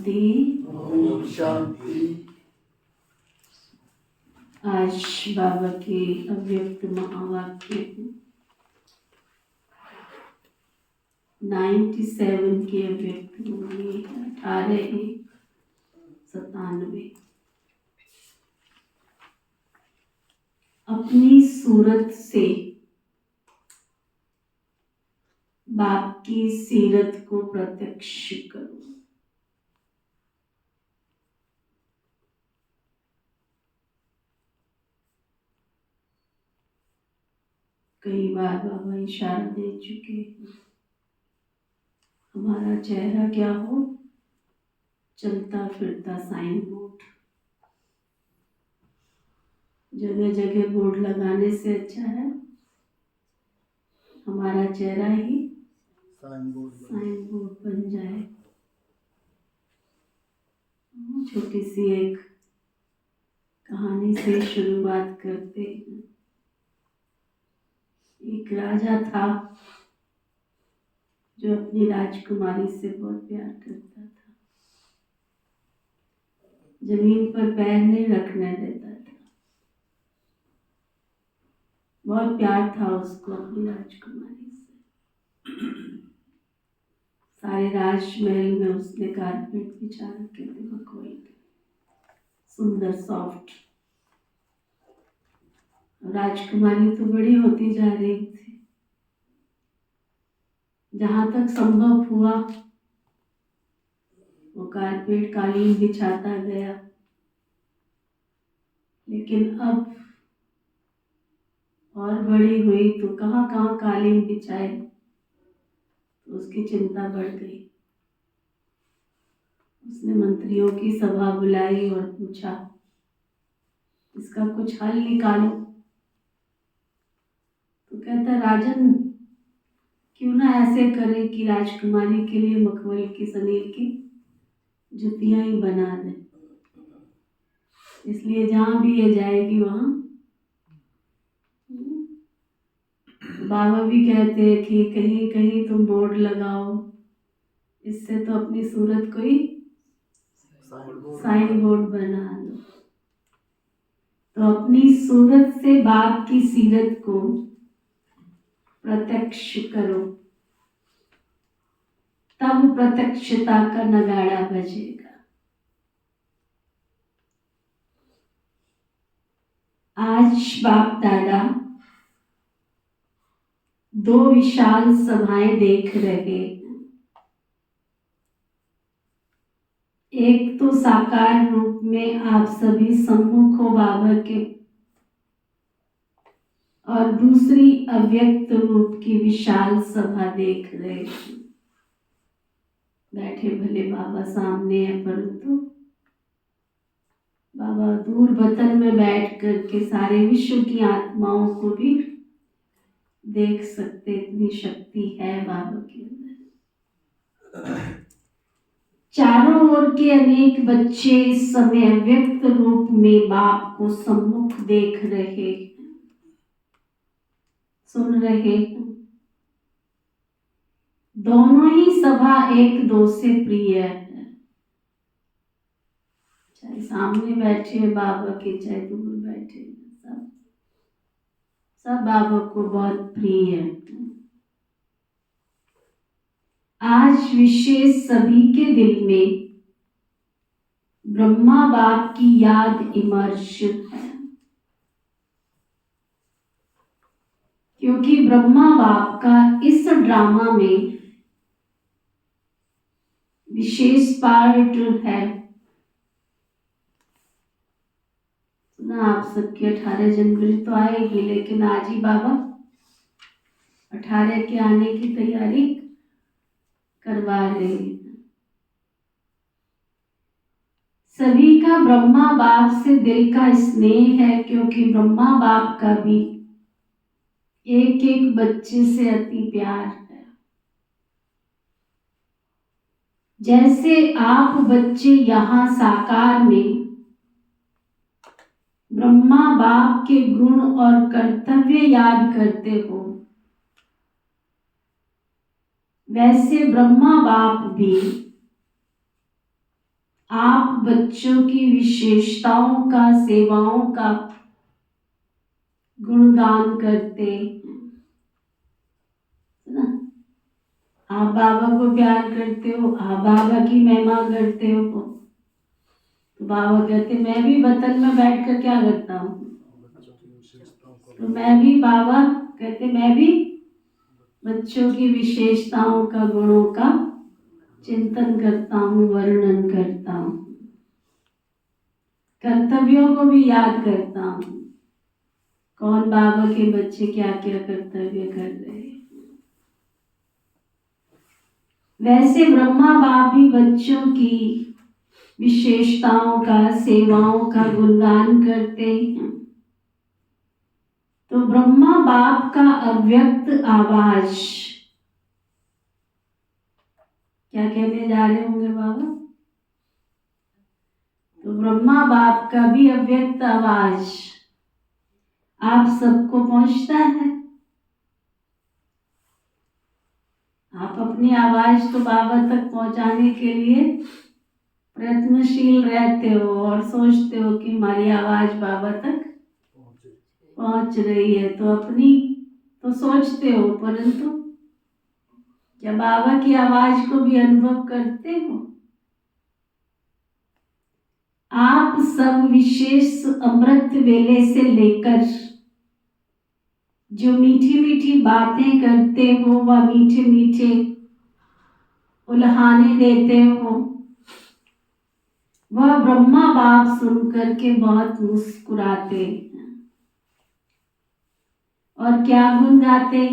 शांति। ओम शांति। आज बाबा के अव्यक्त महावाक्य 97 के अव्यक्त होंगे 18/1/97। अपनी सूरत से बाप की सीरत को प्रत्यक्ष करो। कई बार बाबा इशारा दे चुके हैं, हमारा चेहरा क्या हो, चलता फिरता साइन बोर्ड। जगह जगह बोर्ड लगाने से अच्छा है हमारा चेहरा ही साइन बोर्ड बन जाए। छोटी सी एक कहानी से शुरुआत करते हैं। एक राजा था जो अपनी राजकुमारी से बहुत प्यार करता था, जमीन पर पैर नहीं रखने देता था। बहुत प्यार था उसको अपनी राजकुमारी से। सारे राजमहल में उसने कारपेट बिछा रखे थे मखमल के, सुंदर सॉफ्ट। राजकुमारी तो बड़ी होती जा रही थी। जहां तक संभव हुआ वो कारपेट कालीन बिछाता गया, लेकिन अब और बड़ी हुई तो कहाँ कहाँ कालीन बिछाए, तो उसकी चिंता बढ़ गई। उसने मंत्रियों की सभा बुलाई और पूछा, इसका कुछ हल निकालो। तो कहता, राजन क्यों ना ऐसे करे कि राजकुमारी के लिए मखमल की सनीर की जुतियां ही बना दे, इसलिए जहां भी ये जाएगी वहां। बाबा भी कहते हैं कि कहीं कहीं तुम बोर्ड लगाओ, इससे तो अपनी सूरत को ही साइन बोर्ड बना लो। तो अपनी सूरत से बाप की सीरत को प्रत्यक्ष करो, तब प्रत्यक्षता का नगाड़ा बजेगा। आज बाप दादा 2 विशाल सभाएं देख रहे हैं। एक तो साकार रूप में आप सभी सम्मुख हो बाबा के, और दूसरी अव्यक्त रूप की विशाल सभा देख रहे हैं। बैठे भले बाबा सामने है, परंतु बाबा दूर वतन में बैठ करके सारे विश्व की आत्माओं को भी देख सकते, इतनी शक्ति है बाबा के अंदर। चारों ओर के अनेक बच्चे इस समय अव्यक्त रूप में बाप को सम्मुख देख रहे, सुन रहे हैं। दोनों ही सभा एक दो से प्रिय है, चाहे सामने बैठे बाबा के, चाहे दूर बैठे, सब बाबा को बहुत प्रिय है। आज विशेष सभी के दिल में ब्रह्मा बाप की याद इमर्श है, क्योंकि ब्रह्मा बाप का इस ड्रामा में विशेष पार्ट है। ना आप सबके 18 जनवरी तो आएगी, लेकिन आज ही बाबा 18 के आने की तैयारी करवा रहे हैं। सभी का ब्रह्मा बाप से दिल का स्नेह है, क्योंकि ब्रह्मा बाप का भी एक एक बच्चे से अति प्यार है। जैसे आप बच्चे यहाँ साकार में ब्रह्मा बाप के गुण और कर्तव्य याद करते हो, वैसे ब्रह्मा बाप भी आप बच्चों की विशेषताओं का, सेवाओं का गुणगान करते हैं ना। आप बाबा को प्यार करते हो, आप बाबा की महिमा करते हो, तो बाबा कहते मैं भी वतन में बैठकर क्या करता हूँ, तो मैं भी, बाबा कहते मैं भी बच्चों की विशेषताओं का, गुणों का चिंतन करता हूँ, वर्णन करता हूँ, कर्तव्यों को भी याद करता हूँ। कौन बाबा के बच्चे क्या क्या कर्तव्य कर रहे हैं। वैसे ब्रह्मा बाप भी बच्चों की विशेषताओं का, सेवाओं का गुणगान करते हैं। तो ब्रह्मा बाप का अव्यक्त आवाज, क्या कहने जा रहे होंगे बाबा? तो ब्रह्मा बाप का भी अव्यक्त आवाज आप सबको पहुंचता है। आप अपनी आवाज तो बाबा तक पहुंचाने के लिए प्रयत्नशील रहते हो और सोचते हो कि हमारी आवाज बाबा तक पहुंच रही है, तो अपनी तो सोचते हो, परंतु क्या बाबा की आवाज को भी अनुभव करते हो? आप सब विशेष अमृत वेले से लेकर जो मीठी मीठी बातें करते हो, वह मीठे मीठे उल्हाने देते हो, वह ब्रह्मा बाप सुन करके बहुत मुस्कुराते हैं। और क्या गुन गाते?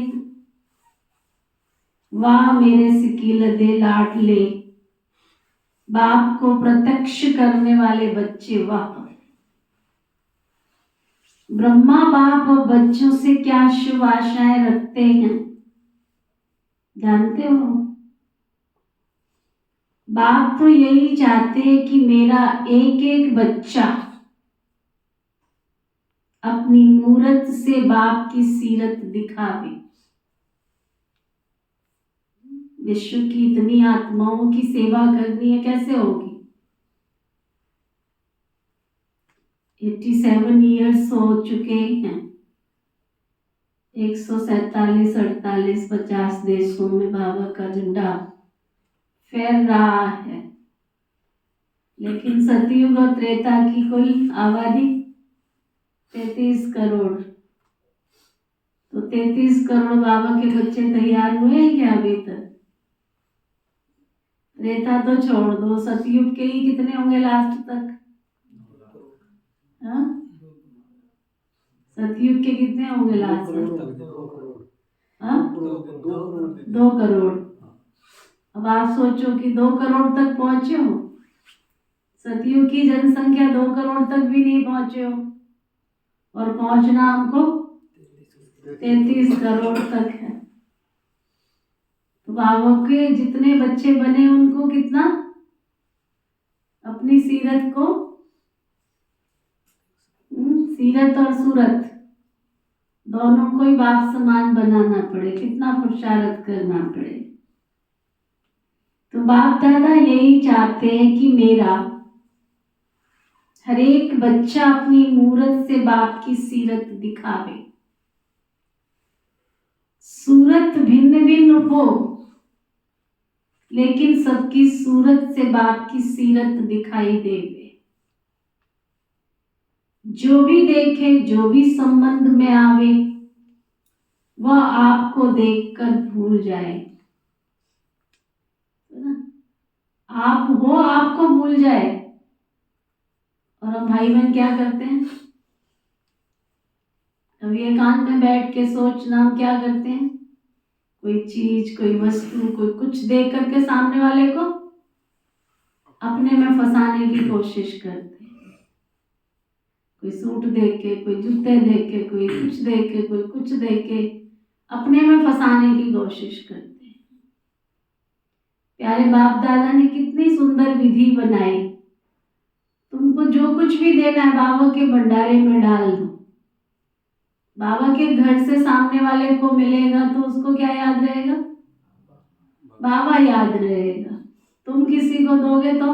वाह मेरे सिकीलदे लाडले, बाप को प्रत्यक्ष करने वाले बच्चे, वाह। ब्रह्मा बाप बच्चों से क्या शुभ आशाएं रखते हैं जानते हो? बाप तो यही चाहते हैं कि मेरा एक एक बच्चा अपनी मूरत से बाप की सीरत दिखावे। विश्व की इतनी आत्माओं की सेवा करनी है, कैसे होगी? 87 ईयर्स हो चुके हैं, 147, 48, 50 देशों में बाबा का झंडा फैल रहा है, लेकिन सतयुग और त्रेता की कुल आबादी 33 करोड़। तो 33 करोड़ बाबा के बच्चे तैयार हुए हैं क्या अभी तक? त्रेता तो छोड़ दो, सतयुग के ही कितने होंगे लास्ट तक? हाँ, सतयुग के कितने होंगे लास्ट तक? हाँ, 2 करोड़। अब आप सोचो कि 2 करोड़ तक पहुंचे हो, सतयुग की जनसंख्या 2 करोड़ तक भी नहीं पहुंचे हो, और पहुंचना हमको 33 करोड़ तक है। तो बाबा के जितने बच्चे बने उनको कितना अपनी सीरत को, सीरत और सूरत दोनों को ही बाप समान बनाना पड़े, कितना पुरुषार्थ करना पड़े। तो बाप दादा यही चाहते हैं कि मेरा हर एक बच्चा अपनी मूरत से बाप की सीरत दिखावे। सूरत भिन्न भिन्न हो, लेकिन सबकी सूरत से बाप की सीरत दिखाई देवे। जो भी देखे, जो भी संबंध में आवे, वह आपको देखकर भूल जाए। आप हो, आपको भूल जाए। और हम भाई बहन क्या करते हैं? अब एकांत में बैठ के सोचना, हम क्या करते हैं? कोई चीज, कोई वस्तु, कोई कुछ देख करके सामने वाले को अपने में फंसाने की कोशिश करते हैं। कोई सूट देख के, कोई जूते देख के, कोई कुछ देख के, कोई कुछ देख के अपने में फंसाने की कोशिश करते हैं। प्यारे बाप दादा ने कितनी सुंदर विधि बनाई। तुमको जो कुछ भी देना है बाबा के भंडारे में डाल दो। बाबा के घर से सामने वाले को मिलेगा तो उसको क्या याद रहेगा? बाबा याद रहेगा। तुम किसी को दोगे तो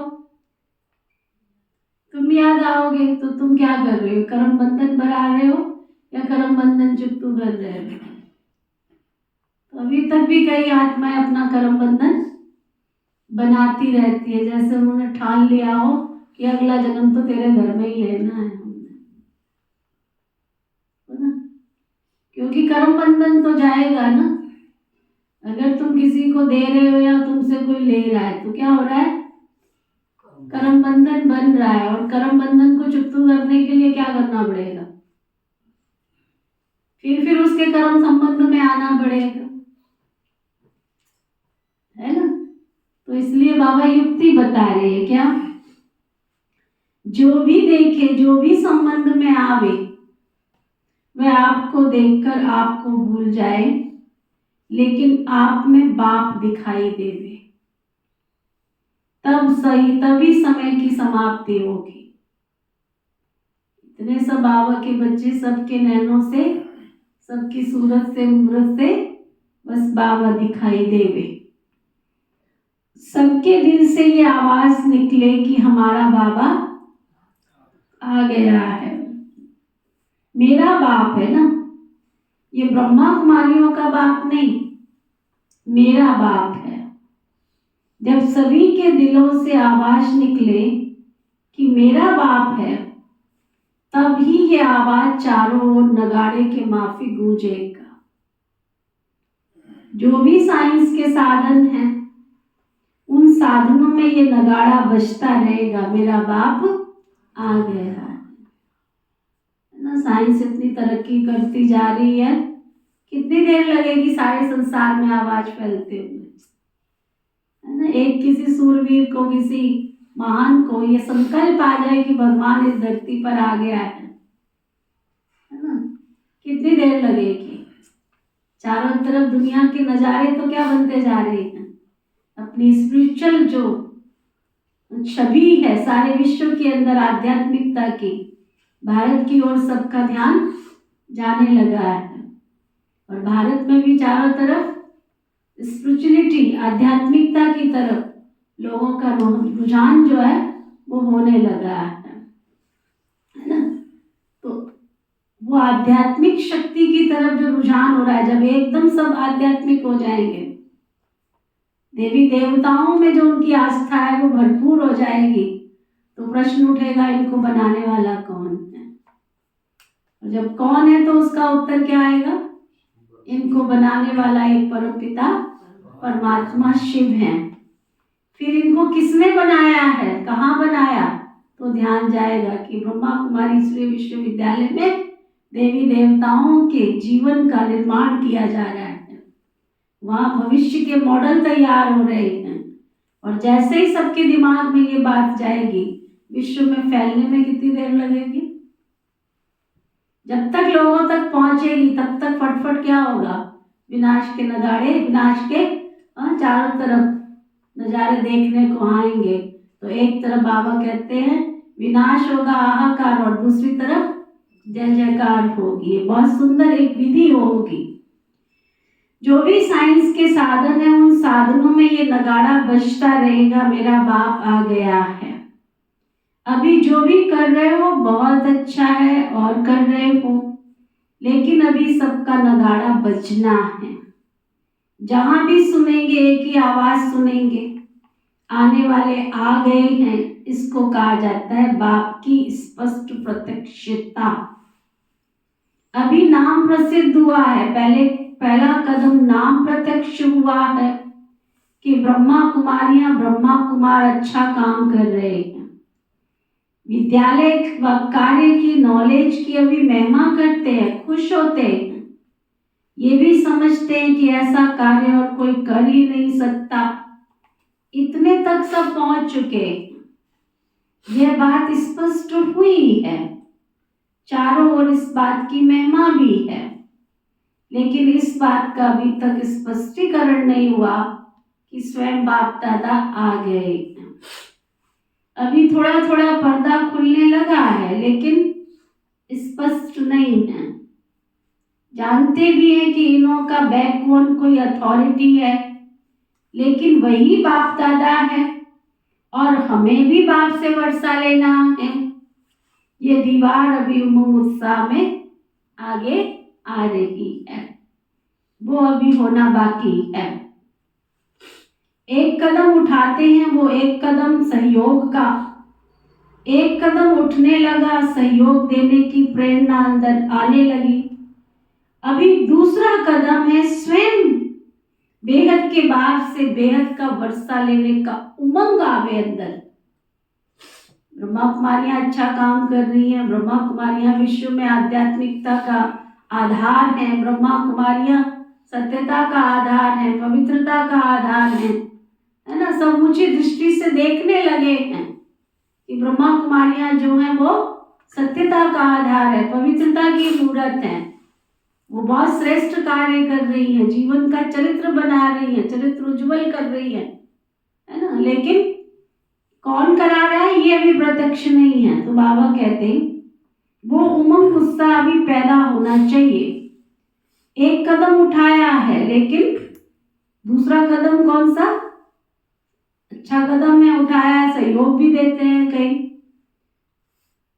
याद आओगे तो तुम क्या कर रहे हो, कर्म बंधन बना रहे हो या कर्म बंधन चुकतू कर रहे हो? तो अभी तक भी कई आत्माएं अपना कर्म बंधन बनाती रहती है, जैसे उन्होंने ठान लिया हो कि अगला जन्म तो तेरे घर में ही लेना है हमने, है ना? क्योंकि कर्म बंधन तो जाएगा ना। अगर तुम किसी को दे रहे हो या तुमसे कोई ले रहा है तो क्या हो रहा है, कर्म बंधन बन रहा है। और कर्म बंधन को चुकतू करने के लिए क्या करना पड़ेगा, फिर उसके कर्म संबंध में आना पड़ेगा, है ना? तो इसलिए बाबा युक्ति बता रहे हैं, क्या, जो भी देखे, जो भी संबंध में आवे, वह आपको देखकर आपको भूल जाए, लेकिन आप में बाप दिखाई देवे, तभी समय की समाप्ति होगी। इतने सब बाबा के बच्चे, सबके नैनों से, सबकी सूरत से, मूरत से बस बाबा दिखाई देवे। सबके दिल से ये आवाज निकले कि हमारा बाबा आ गया है। मेरा बाप है ना, ये ब्रह्मा कुमारियों का बाप नहीं, मेरा बाप है। जब सभी के दिलों से आवाज निकले कि मेरा बाप है, तब ही ये आवाज चारों ओर नगाड़े के माफी गूंजेगा। जो भी साइंस के साधन हैं, उन साधनों में ये नगाड़ा बजता रहेगा, मेरा बाप आ गया है ना। साइंस इतनी तरक्की करती जा रही है, कितनी देर लगेगी सारे संसार में आवाज फैलते हुए, है ना? एक किसी सूरवीर को, किसी महान को ये संकल्प आ जाए कि भगवान इस धरती पर आ गया है ना, कितनी देर लगेगी? चारों तरफ दुनिया के नजारे तो क्या बनते जा रहे हैं, अपनी स्पिरिचुअल जो छवि है सारे विश्व के अंदर आध्यात्मिकता की, भारत की ओर सबका ध्यान जाने लगा है। और भारत में भी चारों तरफ स्पिरिचुअलिटी, आध्यात्मिकता की तरफ लोगों का रुझान जो है वो होने लगा है ना? तो वो आध्यात्मिक शक्ति की तरफ जो रुझान हो रहा है, जब एकदम सब आध्यात्मिक हो जाएंगे, देवी देवताओं में जो उनकी आस्था है वो भरपूर हो जाएगी, तो प्रश्न उठेगा इनको बनाने वाला कौन है? और जब कौन है तो उसका उत्तर क्या आएगा, इनको बनाने वाला एक परमपिता परमात्मा शिव है। फिर इनको किसने बनाया है, कहाँ बनाया, तो ध्यान जाएगा कि ब्रह्मा कुमारी ईश्वरीय विश्वविद्यालय में देवी देवताओं के जीवन का निर्माण किया जा रहा है। वहाँ भविष्य के मॉडल तैयार हो रहे हैं। और जैसे ही सबके दिमाग में ये बात जाएगी, विश्व में फैलने में कितनी देर लगेगी? जब तक लोगों तक पहुंचेगी तब तक फटफट क्या होगा, विनाश के नगाड़े, विनाश के चारों तरफ नजारे देखने को आएंगे। तो एक तरफ बाबा कहते हैं विनाश होगा हाहाकार, और दूसरी तरफ जय जयकार होगी। बहुत सुंदर एक विधि होगी। जो भी साइंस के साधन है, उन साधनों में ये नगाड़ा बजता रहेगा, मेरा बाप आ गया है। अभी जो भी कर रहे हो बहुत अच्छा है और कर रहे हो, लेकिन अभी सबका नगाड़ा बजना है। जहां भी सुनेंगे एक ही आवाज सुनेंगे, आने वाले आ गए हैं। इसको कहा जाता है बाप की स्पष्ट प्रत्यक्षता। अभी नाम प्रसिद्ध हुआ है, पहला कदम नाम प्रत्यक्ष हुआ है कि ब्रह्मा कुमारियां, ब्रह्मा कुमार अच्छा काम कर रहे हैं, विद्यालय व कार्य की, नॉलेज की अभी महिमा करते हैं, खुश होते हैं, ये भी समझते हैं कि ऐसा कार्य और कोई कर ही नहीं सकता। इतने तक सब पहुंच चुके, यह बात स्पष्ट हुई है, चारों ओर इस बात की महिमा भी है, लेकिन इस बात का अभी तक स्पष्टीकरण नहीं हुआ कि स्वयं बाप दादा आ गए। अभी थोड़ा थोड़ा पर्दा खुलने लगा है, लेकिन स्पष्ट नहीं है। जानते भी हैं कि इन्हों का बैकबोन कोई अथॉरिटी है, लेकिन वही बाप दादा है और हमें भी बाप से वर्षा लेना है। ये दीवार अभी उमंग उत्साह में आगे आ रही है, वो अभी होना बाकी है। एक कदम उठाते हैं, वो एक कदम सहयोग का, एक कदम उठने लगा, सहयोग देने की प्रेरणा अंदर आने लगी। अभी दूसरा कदम है स्वयं बेहद के बाग से बेहद का वर्षा लेने का उमंग आवे अंदर। ब्रह्मा कुमारियां अच्छा काम कर रही हैं, ब्रह्मा कुमारियां विश्व में आध्यात्मिकता का आधार है, ब्रह्मा कुमारियां सत्यता का आधार है, पवित्रता का आधार है ना। सब ऊंची दृष्टि से देखने लगे हैं कि ब्रह्मा कुमारियां जो हैं वो सत्यता का आधार है, पवित्रता की मूर्त है, वो बहुत श्रेष्ठ कार्य कर रही है, जीवन का चरित्र बना रही है, चरित्र उज्जवल कर रही है ना। लेकिन कौन करा रहा है ये अभी प्रत्यक्ष नहीं है। तो बाबा कहते हैं वो उमंग उत्साह अभी पैदा होना चाहिए। एक कदम उठाया है, लेकिन दूसरा कदम कौन सा अच्छा कदम है उठाया है, सहयोग भी देते हैं कई।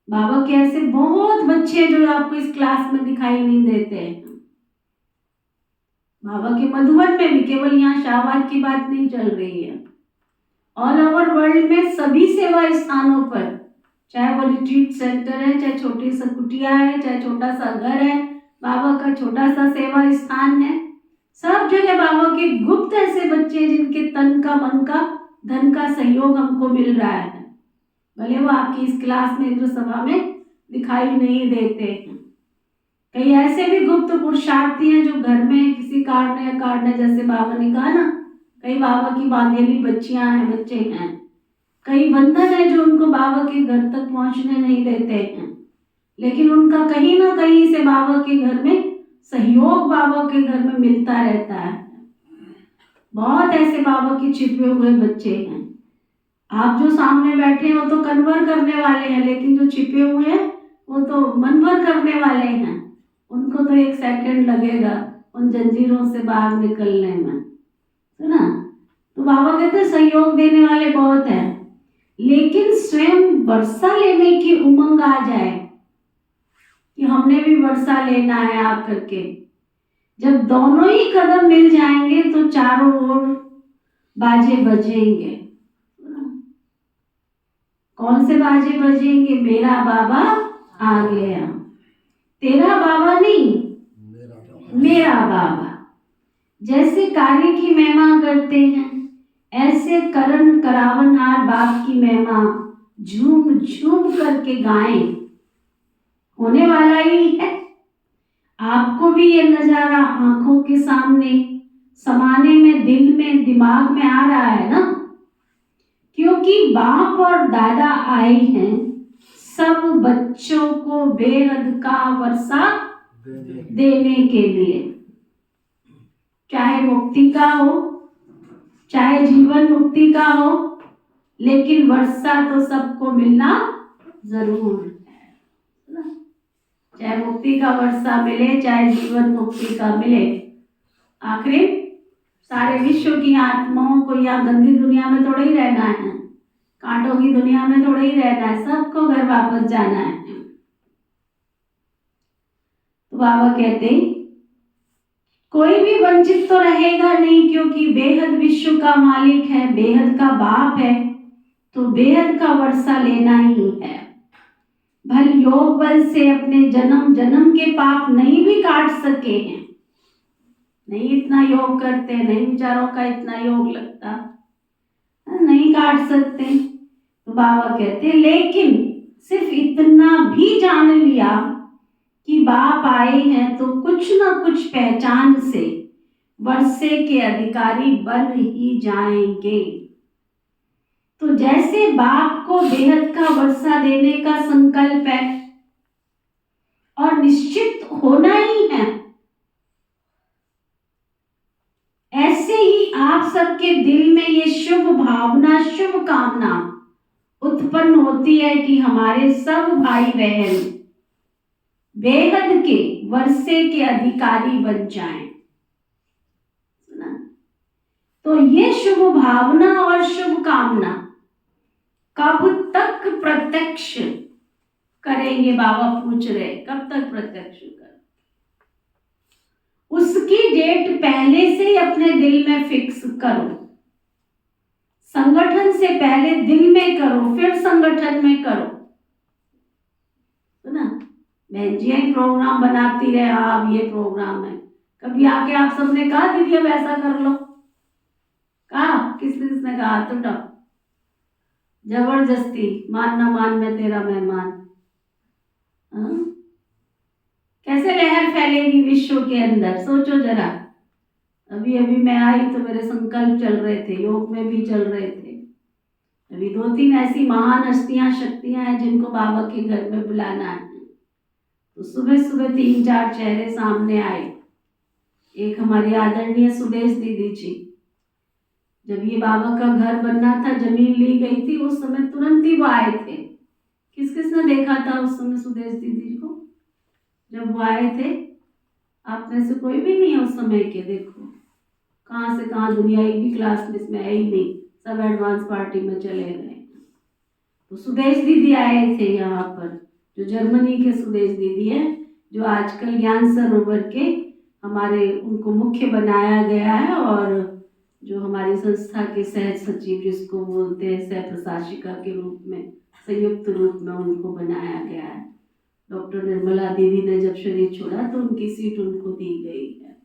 बाबा के ऐसे बहुत बच्चे जो आपको इस क्लास में दिखाई नहीं देते हैं। बाबा के मधुबन में भी, केवल यहाँ शाहबाद की बात नहीं चल रही है, ऑल ओवर वर्ल्ड में सभी सेवा स्थानों पर, चाहे वो रिट्रीट सेंटर है, चाहे छोटी सा कुटिया है, चाहे छोटा सा घर है, बाबा का छोटा सा सेवा स्थान है, सब जगह बाबा के गुप्त ऐसे बच्चे जिनके तन का, मन का, धन का सहयोग हमको मिल रहा है। भले वो आपकी इस क्लास में, इंद्र सभा में दिखाई नहीं देते हैं। कई ऐसे भी गुप्त पुरुषार्थी हैं जो घर में किसी कारण या कारण, जैसे बाबा ने कहा ना, कई बाबा की बांधेली बच्चियां हैं, बच्चे हैं, कई बंधन है जो उनको बाबा के घर तक पहुंचने नहीं देते हैं, लेकिन उनका कहीं ना कहीं से बाबा के घर में सहयोग, बाबा के घर में मिलता रहता है। बहुत ऐसे बाबा के छिपे हुए बच्चे हैं। आप जो सामने बैठे हैं वो तो कन्वर करने वाले हैं, लेकिन जो छिपे हुए हैं वो तो मनवर करने वाले हैं। उनको तो 1 सेकंड लगेगा उन जंजीरों से बाहर निकलने में, है ना। तो बाबा कहते सहयोग देने वाले बहुत हैं, लेकिन स्वयं वर्षा लेने की उमंग आ जाए कि हमने भी वर्षा लेना है आप करके। जब दोनों ही कदम मिल जाएंगे तो चारों ओर बाजे बजेंगे। कौन से बाजे बजेंगे? मेरा बाबा आ गया, तेरा बाबा नहीं, मेरा बाबा। जैसे कार्य की महिमा करते हैं, ऐसे करण करावनहार बाप की महिमा झूम झूम करके गाएं। होने वाला ही है। आपको भी ये नजारा आंखों के सामने समाने में, दिल में, दिमाग में आ रहा है ना, क्योंकि बाप और दादा आए हैं सब बच्चों को बेहद का वर्षा देने के लिए। चाहे मुक्ति का हो, चाहे जीवन मुक्ति का हो, लेकिन वर्षा तो सबको मिलना जरूर है। चाहे मुक्ति का वर्षा मिले, चाहे जीवन मुक्ति का मिले, आखिर सारे विश्व की आत्माओं को यहाँ गंदी दुनिया में थोड़ा ही रहना है, कांटों की दुनिया में थोड़ा ही रहना है, सबको घर वापस जाना है। तो बाबा कहते हैं कोई भी वंचित तो रहेगा नहीं, क्योंकि बेहद विश्व का मालिक है, बेहद का बाप है, तो बेहद का वर्षा लेना ही है। भल योग बल से अपने जन्म जन्म के पाप नहीं भी काट सके हैं, नहीं इतना योग करते, नहीं विचारों का इतना योग लगता, नहीं काट सकते। तो बाबा कहते लेकिन सिर्फ इतना भी जान लिया कि बाप आए हैं तो कुछ ना कुछ पहचान से वर्षे के अधिकारी बन ही जाएंगे। तो जैसे बाप को बेहद का वर्षा देने का संकल्प है और निश्चित होना ही है, ऐसे ही आप सबके दिल में ये शुभ भावना, शुभ कामना उत्पन्न होती है कि हमारे सब भाई बहन बेहद के वर्षे के अधिकारी बन जाएं। तो ये शुभ भावना और शुभ कामना कब तक प्रत्यक्ष करेंगे? बाबा पूछ रहे, कब तक प्रत्यक्ष कर? उसकी डेट पहले से ही अपने दिल में फिक्स करो। संगठन से पहले दिल में करो, फिर संगठन में करो, है ना? बहन जी एक प्रोग्राम बनाती रहे, आप ये प्रोग्राम है, कभी आके आप सबने कहा दीदी अब ऐसा कर लो? कहा? किसने कहा? तो जबरदस्ती, मान ना मान मैं तेरा मेहमान। कैसे लहर फैलेगी विश्व के अंदर, सोचो जरा। अभी अभी मैं आई तो मेरे संकल्प चल रहे थे, योग में भी चल रहे थे। अभी 2-3 ऐसी महान हस्तियां, शक्तियां हैं जिनको बाबा के घर में बुलाना है। तो सुबह सुबह 3-4 चेहरे सामने आए। एक हमारी आदरणीय सुदेश दीदी जी, जब ये बाबा का घर बनना था, जमीन ली गई थी, उस समय तुरंत ही वो आए थे। किस किसने देखा था उस समय सुदेश दीदी को जब वो आए थे? आप में से कोई भी नहीं है उस समय के? देखो कहाँ से कहाँ दुनिया, एक भी क्लास में इसमें है ही नहीं, सब एडवांस पार्टी में चले गए। तो सुदेश दीदी आए थे यहाँ पर, जो जर्मनी के सुदेश दीदी है, जो आजकल ज्ञान सरोवर के हमारे उनको मुख्य बनाया गया है, और जो हमारी संस्था के सह सचिव जिसको बोलते हैं, सह प्रशासिका के रूप में, संयुक्त रूप में उनको बनाया गया है। डॉक्टर निर्मला दीदी ने जब शरीर छोड़ा तो उनकी सीट उनको दी गई है,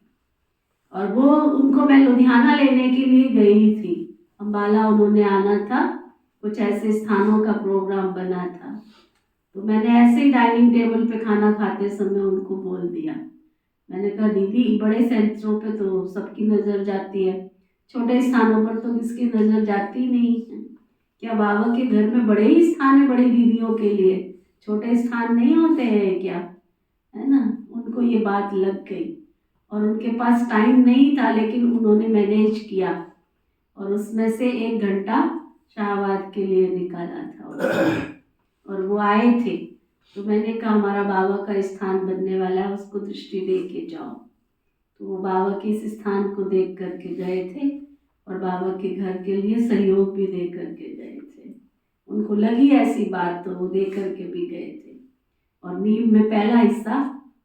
और वो उनको मैं लुधियाना लेने के लिए गई थी। अम्बाला उन्होंने आना था, कुछ ऐसे स्थानों का प्रोग्राम बना था। तो मैंने ऐसे ही डाइनिंग टेबल पे खाना खाते समय उनको बोल दिया, मैंने कहा दीदी बड़े सेंटरों पे तो सबकी नज़र जाती है, छोटे स्थानों पर तो किसकी नज़र जाती नहीं है। क्या बाबा के घर में बड़े ही स्थान है बड़ी दीदियों के लिए, छोटे स्थान नहीं होते हैं क्या? है ना? उनको ये बात लग गई, और उनके पास टाइम नहीं था, लेकिन उन्होंने मैनेज किया, और उसमें से 1 घंटा शाहबाद के लिए निकाला था, और वो आए थे। तो मैंने कहा हमारा बाबा का स्थान बनने वाला है, उसको दृष्टि दे के जाओ। तो वो बाबा के इस स्थान को देख करके गए थे, और बाबा के घर के लिए सहयोग भी दे करके गए थे। उनको लगी ऐसी बात तो वो दे करके भी गए थे, और नींव में पहला हिस्सा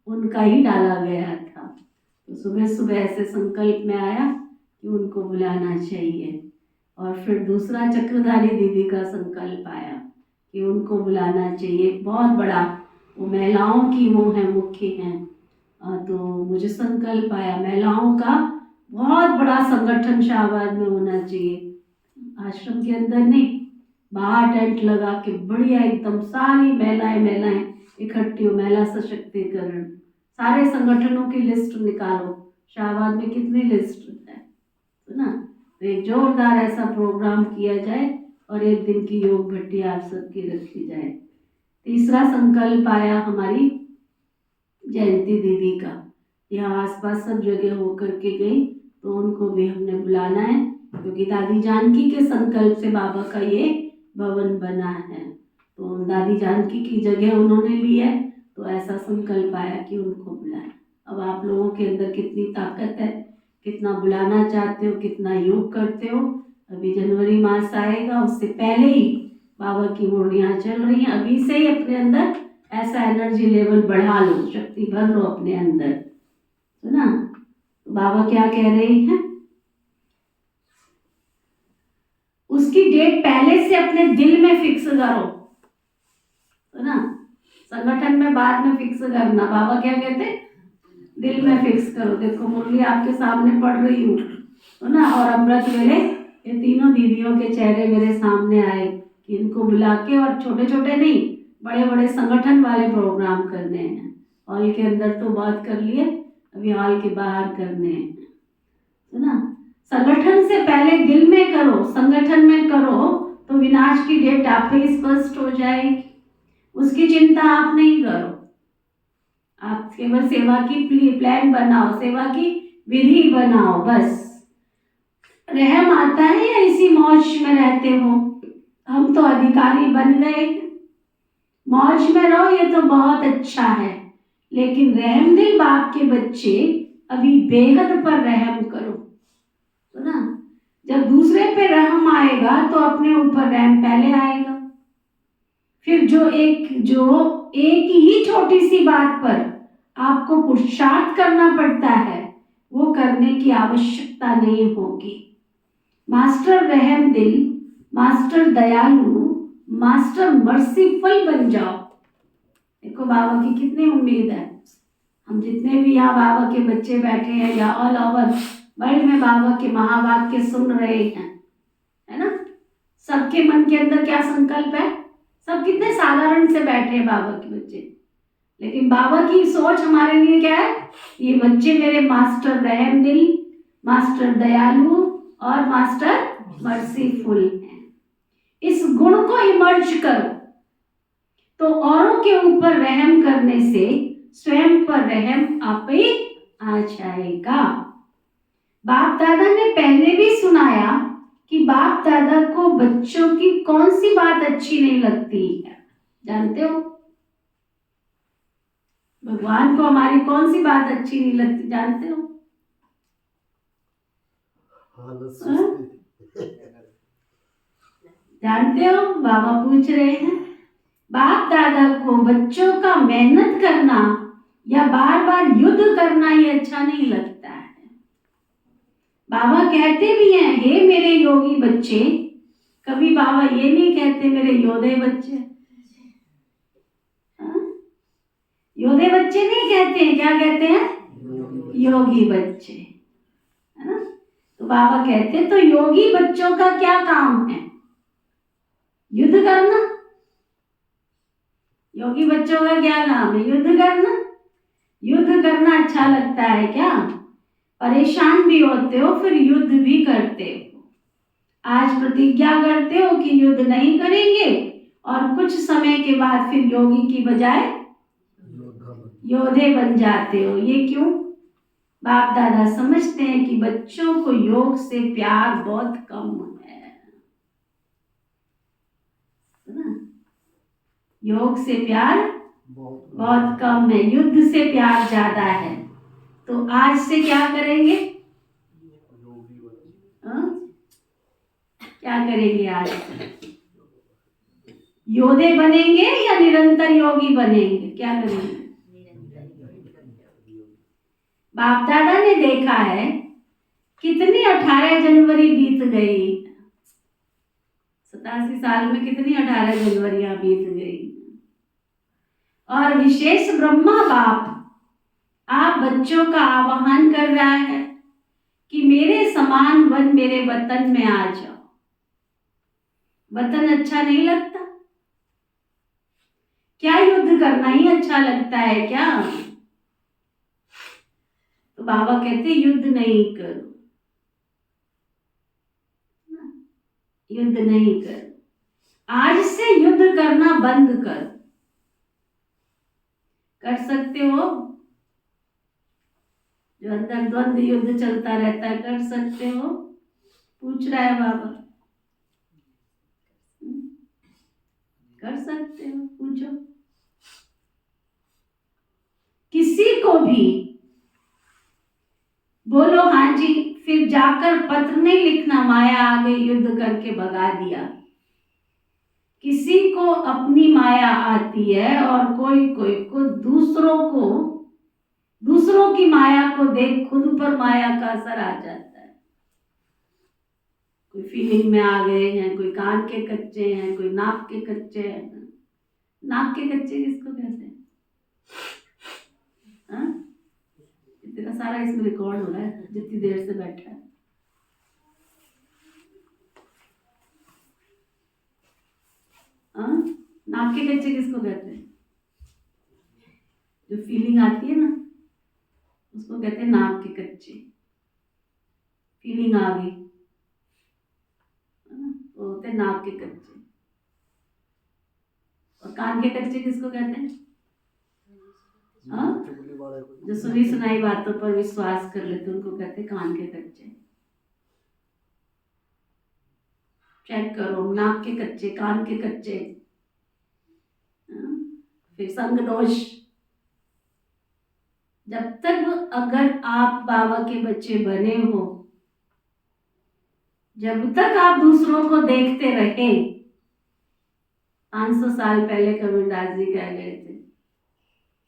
उनका ही डाला गया था। तो सुबह सुबह ऐसे संकल्प में आया कि उनको बुलाना चाहिए, और फिर दूसरा चक्रधारी दीदी का संकल्प आया कि उनको बुलाना चाहिए। बहुत बड़ा, वो महिलाओं की वो है, मुख्य हैं। तो मुझे संकल्प आया महिलाओं का बहुत बड़ा संगठन शाहबाद में होना चाहिए, आश्रम के अंदर नहीं, बाहर टेंट लगा के बढ़िया एकदम सारी महिलाएं इकट्ठी हो, महिला सशक्तिकरण, सारे संगठनों की लिस्ट निकालो, शाहबाद में कितनी लिस्ट है ना? तो एक जोरदार ऐसा प्रोग्राम किया जाए, और 1 दिन की योग भट्टी आप सबकी रखी जाए। तीसरा संकल्प आया हमारी जयंती दीदी का, यहाँ आसपास सब जगह होकर के गई, तो उनको भी हमने बुलाना है, क्योंकि दादी जानकी के संकल्प से बाबा का ये भवन बना है। तो दादी जानकी की जगह उन्होंने ली है, तो ऐसा संकल्प आया कि उनको बुलाएं। अब आप लोगों के अंदर कितनी ताकत है, कितना बुलाना चाहते हो, कितना योग करते हो। अभी जनवरी मास आएगा, उससे पहले ही बाबा की मुरलियाँ चल रही हैं, अभी से ही अपने अंदर ऐसा एनर्जी लेवल बढ़ा लो, शक्ति भर लो अपने अंदर, है ना? तो बाबा क्या कह रहे हैं, उसकी डेट पहले से अपने दिल में फिक्स करो, है ना? संगठन में बाद में फिक्स करना, बाबा क्या कहते, दिल में फिक्स करो। देखो मुरली आपके सामने पढ़ रही हूँ, है ना? और अमृत वेले ये तीनों दीदियों के चेहरे मेरे सामने आए कि इनको बुला के, और छोटे छोटे नहीं, बड़े बड़े संगठन वाले प्रोग्राम करने हैं। हॉल के अंदर तो बात कर लिए, अभी हॉल के बाहर करने हैं, है ना? संगठन से पहले दिल में करो, संगठन में करो, तो विनाश की डेट आप ही स्पष्ट हो जाएगी। उसकी चिंता आप नहीं करो, आप केवल सेवा की प्लान बनाओ, सेवा की विधि बनाओ, बस। रहम आता है या इसी मौज में रहते हो? हम तो अधिकारी बन गए, मौज में रहो, ये तो बहुत अच्छा है, लेकिन रहम दिल बाप के बच्चे अभी बेहद पर रहम करो, तो ना, जब दूसरे पे रहम आएगा तो अपने ऊपर रहम पहले आएगा, फिर जो एक ही छोटी सी बात पर आपको पुरुषार्थ करना पड़ता है, वो करने की आवश्यकता नहीं होगी। मास्टर रहम दिल, मास्टर दयालु, मास्टर मर्सीफुल बन जाओ। देखो बाबा की कितनी उम्मीद है। हम जितने भी यहाँ बाबा के बच्चे बैठे हैं या ऑल ओवर वर्ल्ड में बाबा के महावाक्य सुन रहे हैं, है ना, सबके मन के अंदर क्या संकल्प है? सब कितने साधारण से बैठे हैं बाबा के बच्चे, लेकिन बाबा की सोच हमारे लिए क्या है? ये बच्चे मेरे मास्टर रहम दिल, मास्टर दयालु और मास्टर मर्सीफुल हैं। इस गुण को इमर्ज करो तो औरों के ऊपर रहम करने से स्वयं पर रहम आप ही आ जाएगा। बाप दादा ने पहले भी सुनाया कि बाप दादा को बच्चों की कौन सी बात अच्छी नहीं लगती है, जानते हो? भगवान को हमारी कौन सी बात अच्छी नहीं लगती, जानते हो? जानते हो? बाबा पूछ रहे हैं, बाप दादा को बच्चों का मेहनत करना या बार बार युद्ध करना ये अच्छा नहीं लगता है। बाबा कहते भी हैं, हे मेरे योगी बच्चे। कभी बाबा ये नहीं कहते मेरे योधे बच्चे, योधे बच्चे नहीं कहते हैं, क्या कहते हैं? योगी बच्चे, है ना। तो बाबा कहते तो योगी बच्चों का क्या काम है? युद्ध करना। योगी बच्चों का क्या काम है? युद्ध करना। युद्ध करना अच्छा लगता है क्या? परेशान भी होते हो फिर युद्ध भी करते हो। आज प्रतिज्ञा करते हो कि युद्ध नहीं करेंगे और कुछ समय के बाद फिर योगी की बजाय योधे बन जाते हो। ये क्यों? बाप दादा समझते हैं कि बच्चों को योग से प्यार बहुत कम है ना। योग से प्यार बहुत कम है, युद्ध से प्यार ज्यादा है। तो आज से क्या करेंगे? क्या करेंगे आज से? योधे बनेंगे या निरंतर योगी बनेंगे? क्या करेंगे? बाप दादा ने देखा है कितनी 18 जनवरी बीत गई, 87 साल में कितनी 18 जनवरियां बीत गई। और विशेष ब्रह्मा बाप आप बच्चों का आह्वान कर रहा है कि मेरे समान बन मेरे वतन में आ जाओ। वतन अच्छा नहीं लगता क्या? युद्ध करना ही अच्छा लगता है क्या? तो बाबा कहते युद्ध नहीं करो, युद्ध नहीं करो। आज से युद्ध करना बंद करो। कर सकते हो? जो अंदर द्वंद युद्ध चलता रहता है, कर सकते हो? पूछ रहा है बाबा। कर सकते हो? पूछो। किसी को भी बोलो हाँ जी, फिर जाकर पत्र नहीं लिखना माया आ गई युद्ध करके भगा दिया। किसी को अपनी माया आती है और कोई कोई को दूसरों की माया को देख खुद पर माया का असर आ जाता है। कोई फीलिंग में आ गए हैं, कोई कान के कच्चे हैं, कोई नाक के कच्चे हैं। नाक के कच्चे किसको कहते हैं? इतना सारा इसमें रिकॉर्ड हो रहा है जितनी देर से बैठा है। नाक के कच्चे किसको कहते हैं? जो फीलिंग आती है ना, उसको कहते हैं नाक के कच्चे। फीलिंग आ गई, वो होते हैं नाक के कच्चे। और कान के कच्चे किसको कहते हैं? जो सुनी सुनाई बातों पर विश्वास कर लेते उनको कहते हैं कान के कच्चे। चेक करो, नाक के कच्चे, कान के कच्चे, फिर संग दोष। जब तक अगर आप बाबा के बच्चे बने हो, जब तक आप दूसरों को देखते रहे, 500 साल पहले कबीरदास जी कह गए थे,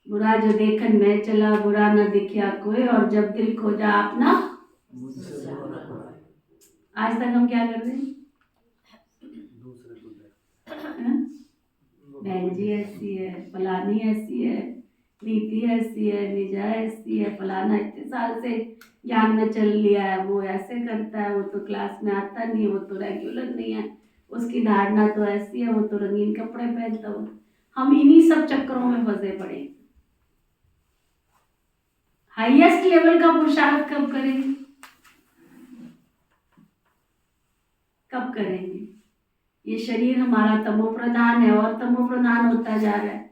बुरा जो देखन मैं चला, बुरा न दिखया कोई, और जब दिल खोजा अपना मुझसे बुरा कोई। आज तक हम क्या कर रहे हैं? दूसरे को देख। बहन जी ऐसी है, फलानी ऐसी है, नीति ऐसी है, निजा ऐसी है, फलाना इतने साल से ज्ञान में चल लिया है, वो ऐसे करता है, वो तो क्लास में आता नहीं है, वो तो रेगुलर नहीं है, उसकी धारणा तो ऐसी है, वो तो रंगीन कपड़े पहनता हो। हम इन्हीं सब चक्करों में फंसे पड़े। हाईएस्ट लेवल का पुरुषार्थ कब करेंगे? कब करेंगे? ये शरीर हमारा तमो प्रधान है और तमो प्रधान होता जा रहा है।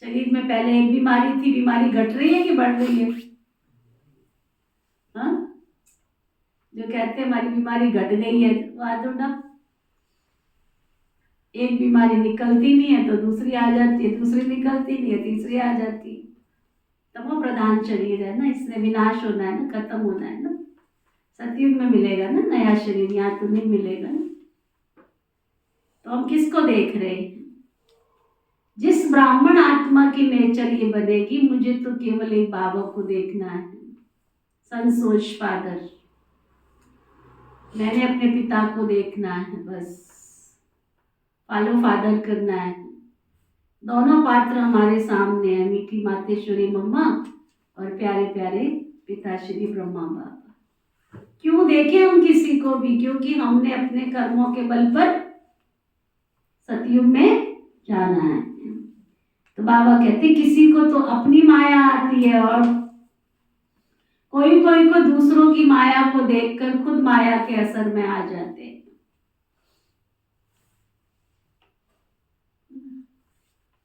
शरीर में पहले एक बीमारी थी, बीमारी घट रही है कि बढ़ रही है? हाँ, जो कहते हैं हमारी बीमारी घट गई है, वो आदोड़ा एक बीमारी निकलती नहीं है तो दूसरी आ जाती है, दूसरी निकलती नहीं है तीसरी आ जाती है। तमो प्रधान शरीर है ना, इसने विनाश होना है ना, खत्म होना है ना। सतयुग में मिलेगा ना नया शरीर, यहाँ तो नहीं मिलेगा ना। तो हम किसको देख रहे हैं? जिस ब्राह्मण आत्मा की नेचर ये बनेगी, मुझे तो केवल एक बाबा को देखना है, संतोष फादर, मैंने अपने पिता को देखना है, बस फॉलो फादर करना है। दोनों पात्र हमारे सामने हैं, मीठी मातेश्वरी मम्मा और प्यारे प्यारे पिताश्री ब्रह्मा बाबा। क्यों देखें हम किसी को भी? क्योंकि हमने अपने कर्मों के बल पर सतयुग में जाना है। तो बाबा कहते किसी को तो अपनी माया आती है और कोई कोई को दूसरों की माया को देखकर खुद माया के असर में आ जाते हैं।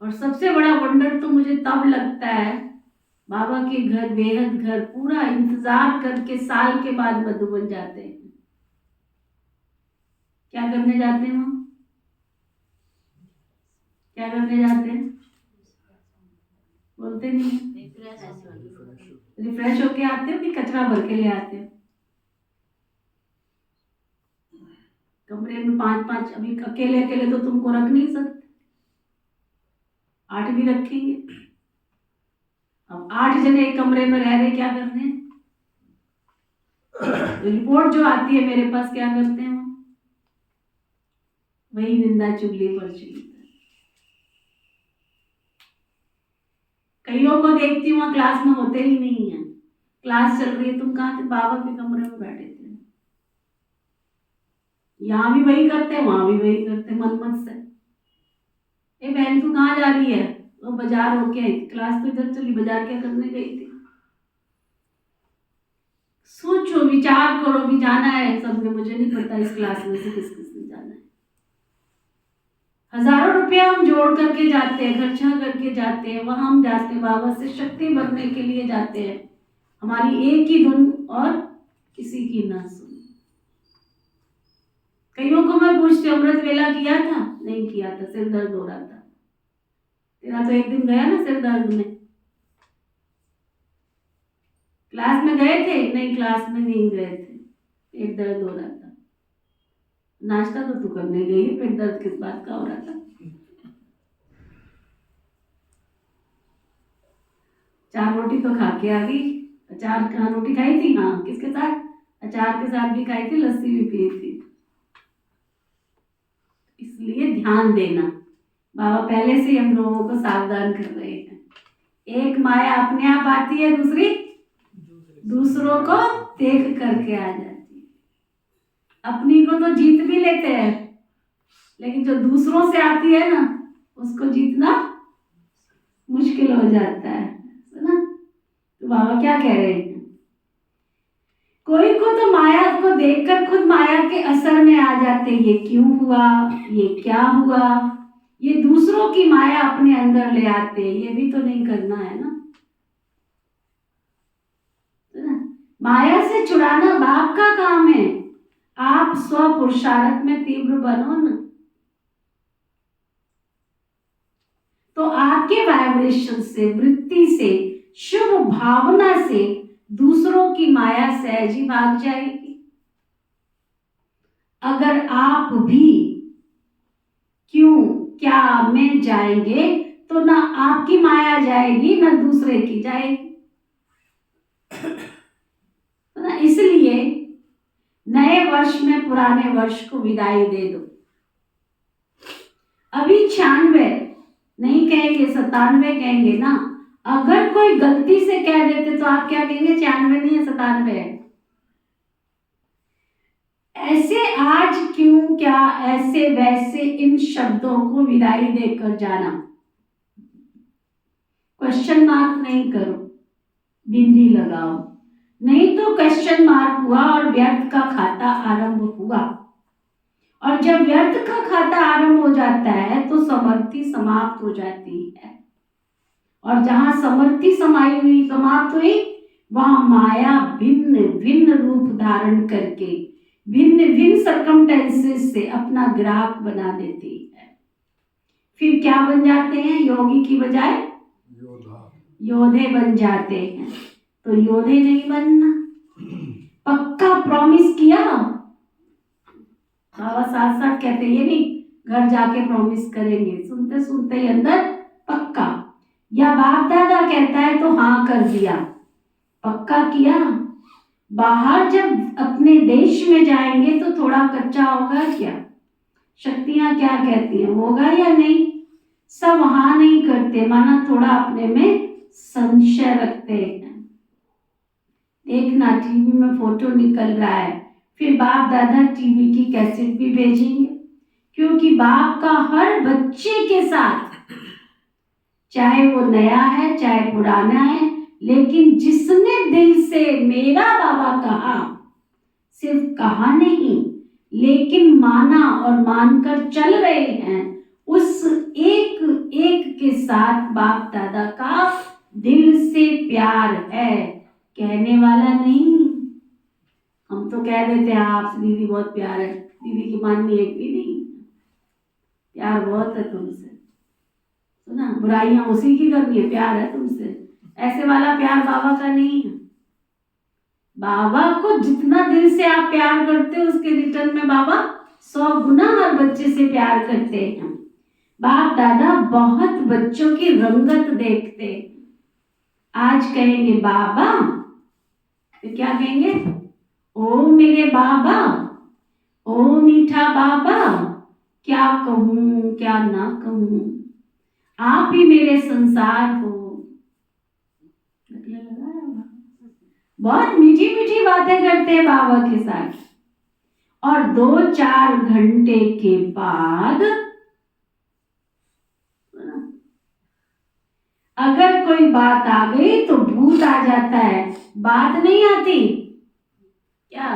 और सबसे बड़ा वंडर तो मुझे तब लगता है, बाबा के घर, बेहद घर, पूरा इंतजार करके साल के बाद मधुबन जाते हैं। क्या करने जाते हैं वहां? क्या करने जाते हैं? बोलते नहीं, रिफ्रेश होके आते हो कि कचरा भर के ले आते हो? कमरे में 5-5, अभी अकेले अकेले तो तुमको रख नहीं सकते, 8 भी रखेंगे। अब 8 जने एक कमरे में रह रहे, क्या करने? रिपोर्ट जो आती है मेरे पास, क्या करते हैं वही निंदा चुगली पर चुगली। कईयों को देखती हूँ वहां क्लास में होते ही नहीं है, क्लास चल रही है, तुम कहाँ थे? बाबा के कमरे में बैठे थे। यहाँ भी वही करते हैं, वहां भी वही करते, मनमत से। ए बहन तू कहाँ जा रही है? वो बाजार होके आई थी, क्लास तो इधर चली, बाजार क्या करने गई थी? सोचो, विचार करो, भी जाना है सबने, मुझे नहीं पता इस क्लास में से किस किसने जाना है। हजारों रुपया हम जोड़ करके जाते हैं, खर्चा करके जाते हैं, वहां हम जाते हैं बाबा से शक्ति भरने के लिए जाते हैं। हमारी एक ही धुन और किसी की ना सुन। कईयों को मैं पूछती हूँ, अमृत वेला किया था? नहीं किया था, सिर दर्द हो रहा था। तेरा तो एक दिन गया ना सिर दर्द में। क्लास में गए थे? नहीं, क्लास में नहीं गए थे, पेट दर्द हो रहा था। नाश्ता तो तू करने गई है, पेट दर्द किस बात का हो रहा था? 4 रोटी तो खा के आ गई। अचार का रोटी खाई थी? हाँ, किसके साथ? अचार के साथ भी खाई थी, लस्सी भी पी थी। इसलिए ध्यान देना, बाबा पहले से हम लोगों को सावधान कर रहे हैं। एक माया अपने आप आती है, दूसरी दूसरों को देख करके आ जाती है। अपनी को तो जीत भी लेते हैं, लेकिन जो दूसरों से आती है ना, उसको जीतना मुश्किल हो जाता है ना। तो बाबा क्या कह रहे हैं? कोई को तो माया को देखकर खुद माया के असर में आ जाते, ये क्यों हुआ, ये क्या हुआ, ये दूसरों की माया अपने अंदर ले आते। ये भी तो नहीं करना है ना। माया से छुड़ाना बाप का काम है। आप स्व पुरुषार्थ में तीव्र बनो ना, तो आपके वाइब्रेशन से, वृत्ति से, शुभ भावना से दूसरों की माया सहज ही भाग जाएगी। अगर आप भी क्या में जाएंगे तो ना आपकी माया जाएगी ना दूसरे की जाएगी। तो ना इसलिए नए वर्ष में पुराने वर्ष को विदाई दे दो। अभी 96 नहीं कहेंगे, 97 कहेंगे ना। अगर कोई गलती से कह देते तो आप क्या कहेंगे? 96 नहीं है, 97 है। ऐसे आज क्यों, क्या ऐसे वैसे इन शब्दों को विदाई देकर जाना। क्वेश्चन मार्क नहीं करो, बिंदी लगाओ, नहीं तो क्वेश्चन मार्क हुआ और व्यर्थ का खाता आरंभ हुआ। और जब व्यर्थ का खाता आरंभ हो जाता है तो समर्थि समाप्त हो जाती है। और जहां समर्थि समाई हुई समाप्त हुई, वहां माया भिन्न भिन्न रूप धारण करके भिन्न भिन्न सर्कमस्टेंसेस से अपना ग्राहक बना देती है। फिर क्या बन जाते हैं? योगी की बजाय योधे बन जाते हैं। तो योधे नहीं बनना, पक्का प्रॉमिस किया। बाबा साथ साथ कहते ये नहीं घर जाके प्रॉमिस करेंगे, सुनते सुनते ही अंदर पक्का। या बाप दादा कहता है तो हाँ कर दिया, पक्का किया। बाहर जब अपने देश में जाएंगे तो थोड़ा कच्चा होगा क्या? शक्तियां क्या कहती हैं, होगा या नहीं? सब हाँ नहीं करते, माना थोड़ा अपने में संशय रखते हैं। देखना टीवी में फोटो निकल रहा है, फिर बाप दादा टीवी की कैसेट भी भेजेंगे, क्योंकि बाप का हर बच्चे के साथ, चाहे वो नया है चाहे पुराना है, लेकिन जिसने दिल से मेरा बाबा कहा, सिर्फ कहा नहीं लेकिन माना और मानकर चल रहे हैं, उस एक एक के साथ बाप दादा का दिल से प्यार है, कहने वाला नहीं। हम तो कह देते हैं आपसे दीदी बहुत प्यार है, दीदी की माननी एक भी नहीं, प्यार बहुत है तुमसे। सुना, बुराइयां उसी की करनी है, प्यार है तुमसे। ऐसे वाला प्यार बाबा का नहीं है। बाबा को जितना दिल से आप प्यार करते हो, उसके रिटर्न में बाबा 100 गुना हर बच्चे से प्यार करते हैं। बाप दादा बहुत बच्चों की रंगत देखते हैं। आज कहेंगे बाबा, तो क्या कहेंगे? ओ मेरे बाबा, ओ मीठा बाबा, क्या कहूं क्या ना कहूं, आप ही मेरे संसार हो। बहुत मीठी मीठी बातें करते हैं बाबा के साथ। और 2-4 घंटे के बाद अगर कोई बात आ गई तो भूत आ जाता है, बात नहीं आती क्या?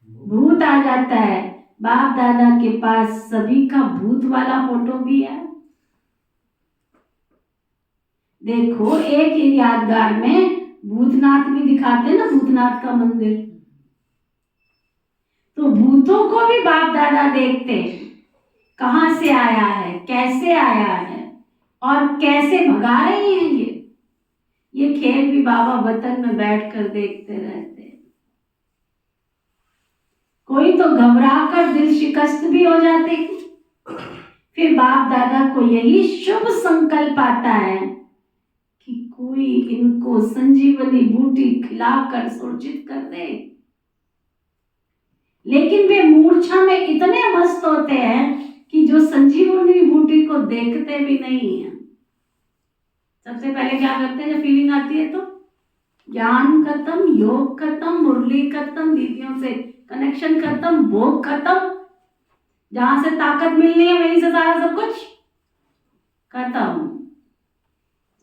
भूत आ जाता है। बाप दादा के पास सभी का भूत वाला फोटो भी है। देखो एक यादगार में भूतनाथ भी दिखाते हैं ना, भूतनाथ का मंदिर। तो भूतों को भी बाप दादा देखते हैं, कहां से आया है, कैसे आया है और कैसे भगा रहे हैं। ये खेल भी बाबा वतन में बैठकर देखते रहते हैं। कोई तो घबरा कर दिल शिकस्त भी हो जाते हैं। फिर बाप दादा को यही शुभ संकल्प आता है कि कोई इनको संजीवनी बूटी खिलाकर सुरक्षित कर दे। लेकिन वे मूर्छा में इतने मस्त होते हैं कि जो संजीवनी बूटी को देखते भी नहीं है। सबसे पहले क्या करते हैं जब फीलिंग आती है? तो ज्ञान खत्म, योग खत्म, मुरली खत्म, दीदियों से कनेक्शन खत्म, भोग खत्म, जहां से ताकत मिलनी है वहीं से सारा सब कुछ खत्म।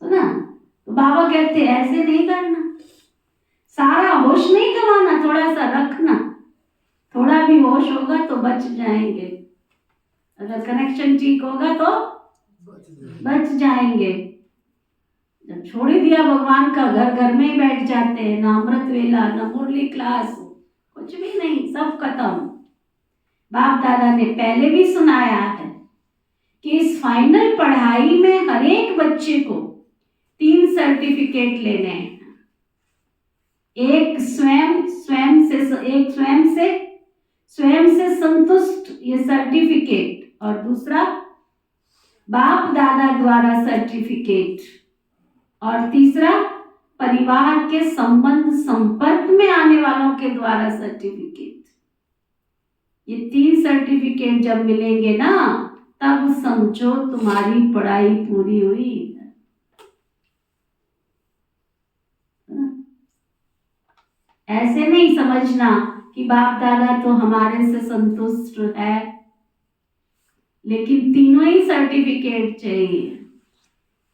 सुना? तो बाबा कहते हैं ऐसे नहीं करना, सारा होश नहीं गंवाना, थोड़ा सा रखना। थोड़ा भी होश होगा तो बच जाएंगे, अगर कनेक्शन ठीक होगा तो बच जाएंगे। जब छोड़ ही दिया भगवान का, घर घर में ही बैठ जाते हैं, ना अमृत वेला ना मुरली क्लास, कुछ भी नहीं, सब खत्म। बाप दादा ने पहले भी सुनाया है कि इस फाइनल पढ़ाई में हर एक बच्चे को 3 सर्टिफिकेट लेने हैं। एक स्वयं से संतुष्ट ये सर्टिफिकेट, और दूसरा बाप दादा द्वारा सर्टिफिकेट, और तीसरा परिवार के संबंध संपर्क में आने वालों के द्वारा सर्टिफिकेट। ये 3 सर्टिफिकेट जब मिलेंगे ना, तब समझो तुम्हारी पढ़ाई पूरी हुई। ऐसे नहीं समझना कि बाप दादा तो हमारे से संतुष्ट है, लेकिन तीनों ही सर्टिफिकेट चाहिए,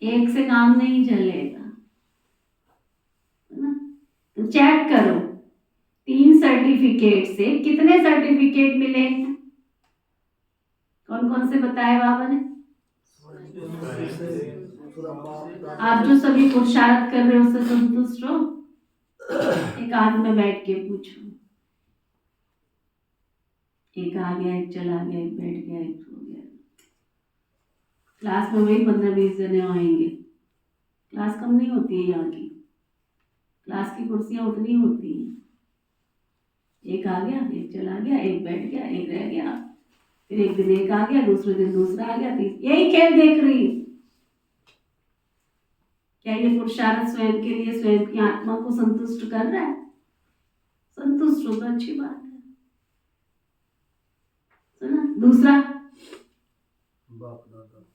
एक से काम नहीं चलेगा, है ना। तो चेक करो 3 सर्टिफिकेट से कितने सर्टिफिकेट मिले, कौन कौन से बताए बाबा ने। आप जो सभी पुरुषार्थ कर रहे हो उससे संतुष्ट हो, एक आग में बैठ के पूछो, एक आ गया, एक चला गया, एक बैठ गया, एक सो गया। क्लास में वही 15-20 जने आएंगे, क्लास कम नहीं होती है यहाँ की, क्लास की कुर्सियां उतनी होती हैं। एक आ गया, एक चला गया, एक बैठ गया, एक रह गया, फिर एक दिन एक आ गया, दूसरे दिन दूसरा आ गया, यही खेल देख रही हूँ। क्या ये पुरुषार्थ स्वयं के लिए स्वयं की आत्मा को संतुष्ट कर रहा है? संतुष्ट हो तो अच्छी बात है, सुना। दूसरा बाप दादा,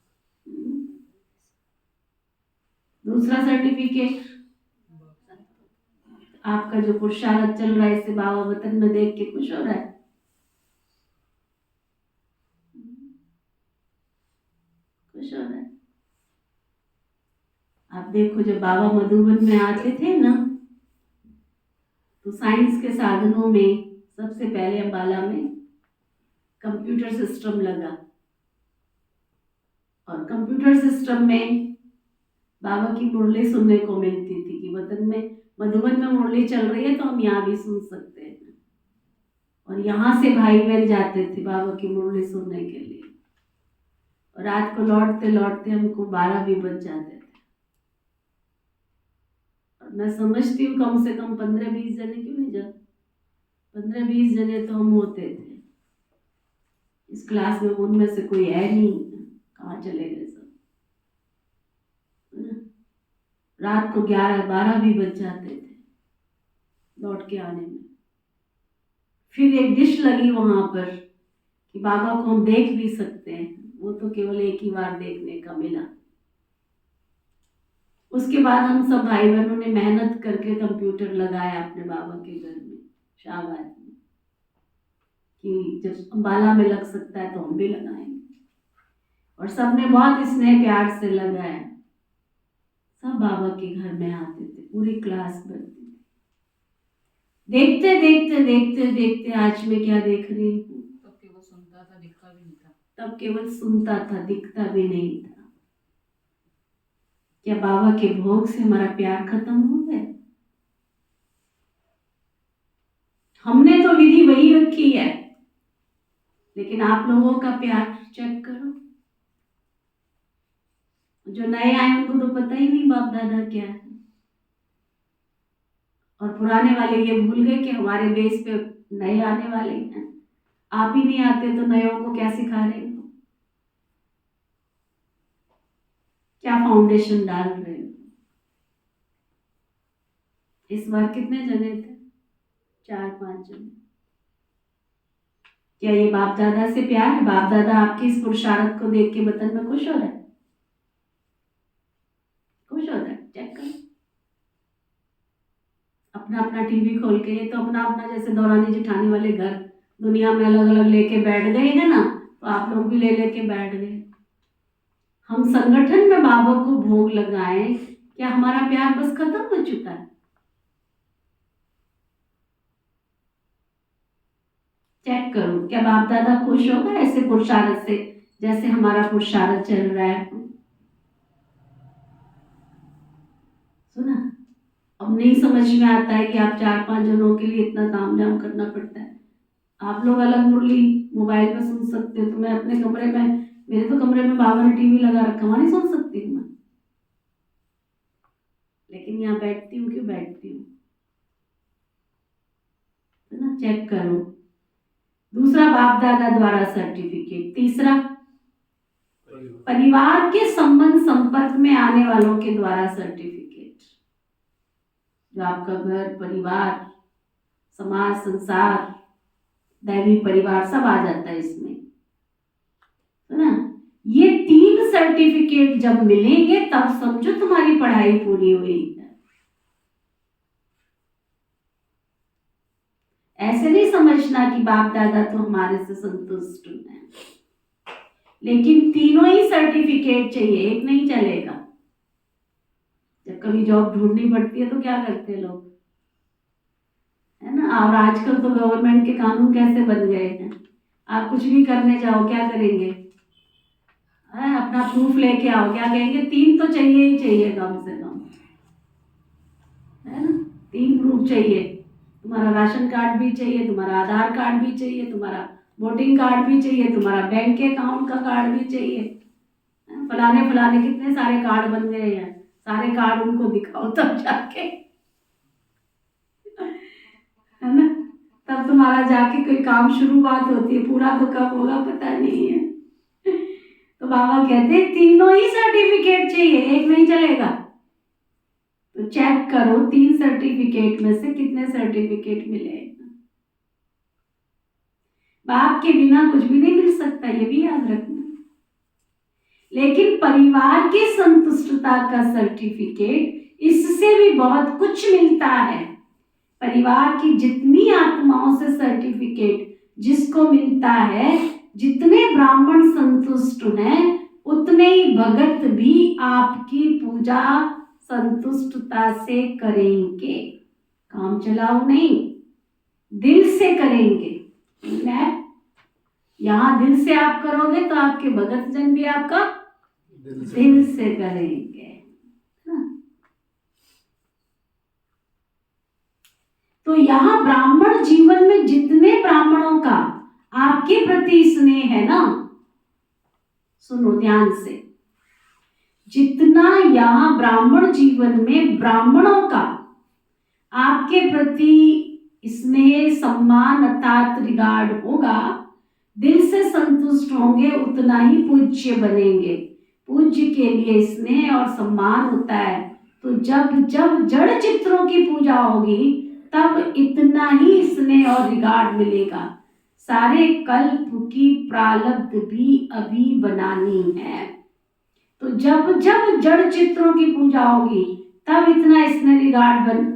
दूसरा सर्टिफिकेट आपका जो पुरुषार्थ चल रहा है, इसे बाबा वतन में देख के खुश हो रहा है, खुश हो रहा है। आप देखो जब बाबा मधुबन में आते थे ना, तो साइंस के साधनों में सबसे पहले अम्बाला में कंप्यूटर सिस्टम लगा, और कंप्यूटर सिस्टम में बाबा की मुरली सुनने को मिलती थी कि वतन में मधुबन में मुरली चल रही है तो हम यहाँ भी सुन सकते हैं। और यहाँ से भाई बहन जाते थे बाबा की मुरली सुनने के लिए, और रात को लौटते लौटते हमको 12 भी बज जाते थे। और मैं समझती हूँ कम से कम 15-20 जने, क्यों नहीं जाते, 15-20 जने तो हम होते थे इस क्लास में, उनमें से कोई है नहीं, कहाँ चले गए सब। रात को 11-12 भी बज जाते थे लौट के आने में। फिर एक डिश लगी वहां पर कि बाबा को हम देख भी सकते हैं, वो तो केवल एक ही बार देखने का मिला। उसके बाद हम सब भाई बहनों ने मेहनत करके कंप्यूटर लगाया अपने बाबा के घर में, शाहबाद में, कि जब अम्बाला में लग सकता है तो हम भी लगाएंगे। और सबने बहुत स्नेह प्यार से लगाया, सब बाबा के घर में आते थे, पूरी क्लास भरती थी। देखते देखते देखते देखते आज मैं क्या देख रही हूँ, तब केवल सुनता था, दिखता भी नहीं था। तब केवल सुनता था, दिखता भी नहीं था। क्या बाबा के भोग से हमारा प्यार खत्म हो गया? हमने तो विधि वही रखी है, लेकिन आप लोगों का प्यार चेक करो। जो नए आए उनको तो पता ही नहीं बाप दादा क्या है, और पुराने वाले ये भूल गए कि हमारे बेस पे नए आने वाले हैं। आप ही नहीं आते तो नयों को क्या सिखा रहे हो, क्या फाउंडेशन डाल रहे हो? इस बार कितने जने थे? 4-5 जने। क्या ये बाप दादा से प्यार है? बाप दादा आपकी इस पुरुषार्थ को देख के वतन में खुश हो रहा है? खुश हो रहा है? चेक करो अपना अपना टीवी खोल के। ये तो अपना अपना जैसे दौरानी जेठानी वाले घर दुनिया में अलग अलग लेके बैठ गए हैं ना, तो आप लोग भी ले लेके बैठ गए। हम संगठन में बाबा को भोग लगाएं, क्या हमारा प्यार बस खत्म हो चुका है? चेक करो, क्या बाप दादा खुश होगा ऐसे पुरुषार्थ से जैसे हमारा पुरुषार्थ चल रहा है? सुना, अब नहीं समझ में आता है कि आप 4-5 जनों के लिए इतना काम जाम करना पड़ता है। आप लोग अलग मुरली मोबाइल पे सुन सकते हो, तो मैं अपने कमरे में, मेरे तो कमरे में बाबा ने टीवी लगा रखा, वहां नहीं सुन सकती हूँ मैं, लेकिन यहाँ बैठती हूँ, क्यों बैठती हूँ, है ना। चेक करो। दूसरा बाप दादा द्वारा सर्टिफिकेट, तीसरा परिवार के संबंध संपर्क में आने वालों के द्वारा सर्टिफिकेट, जो आपका घर, परिवार, समाज, संसार, दैवी परिवार सब आ जाता है इसमें, है ना। ये 3 सर्टिफिकेट जब मिलेंगे तब समझो तुम्हारी पढ़ाई पूरी हुई है। ऐसे नहीं समझना कि बाप दादा तो हमारे से संतुष्ट हैं, लेकिन तीनों ही सर्टिफिकेट चाहिए, एक नहीं चलेगा। जब कभी जॉब ढूंढनी पड़ती है तो क्या करते हैं लोग, है ना। और आजकल तो गवर्नमेंट के कानून कैसे बन गए हैं, आप कुछ भी करने जाओ क्या करेंगे, अपना प्रूफ लेके आओ, क्या कहेंगे, 3 तो चाहिए ही चाहिए कम से कम, है ना। 3 प्रूफ चाहिए, तुम्हारा राशन कार्ड भी चाहिए, तुम्हारा आधार कार्ड भी चाहिए, तुम्हारा वोटिंग कार्ड भी चाहिए, तुम्हारा बैंक अकाउंट का कार्ड भी चाहिए। फलाने फलाने कितने सारे कार्ड बन गए हैं, सारे कार्ड उनको दिखाओ तब जाके, है ना, तब तुम्हारा जाके कोई काम शुरुआत होती है, पूरा तो कब होगा पता नहीं है। तो बाबा कहते हैं तीनों ही सर्टिफिकेट चाहिए, एक नहीं चलेगा। तो चेक करो 3 सर्टिफिकेट में से कितने सर्टिफिकेट मिले। बाप के बिना कुछ भी नहीं मिल सकता, ये भी याद रखना। लेकिन परिवार की संतुष्टता का सर्टिफिकेट, इससे भी बहुत कुछ मिलता है। परिवार की जितनी आत्माओं से सर्टिफिकेट जिसको मिलता है, जितने ब्राह्मण संतुष्ट हैं उतने ही भगत भी आपकी पूजा संतुष्टता से करेंगे। काम चलाओ नहीं, दिल से करेंगे। यहाँ दिल से आप करोगे तो आपके भगत जन भी आपका दिल से करेंगे। तो यहाँ ब्राह्मण जीवन में जितने ब्राह्मणों का आपके प्रति स्नेह है ना, सुनो ध्यान से, जितना यहाँ ब्राह्मण जीवन में ब्राह्मणों का आपके प्रति स्नेह, सम्मान अर्थात रिगार्ड होगा, दिल से संतुष्ट होंगे, उतना ही पूज्य बनेंगे। पूज्य के लिए स्नेह और सम्मान होता है, तो जब जब जड़ चित्रों की पूजा होगी तब इतना ही स्नेह और रिगार्ड मिलेगा। सारे कल्प की प्रारब्ध भी अभी बनानी है, तो जब जब जड़ चित्रों की पूजा होगी तब इतना स्नेह रिगार्ड बन,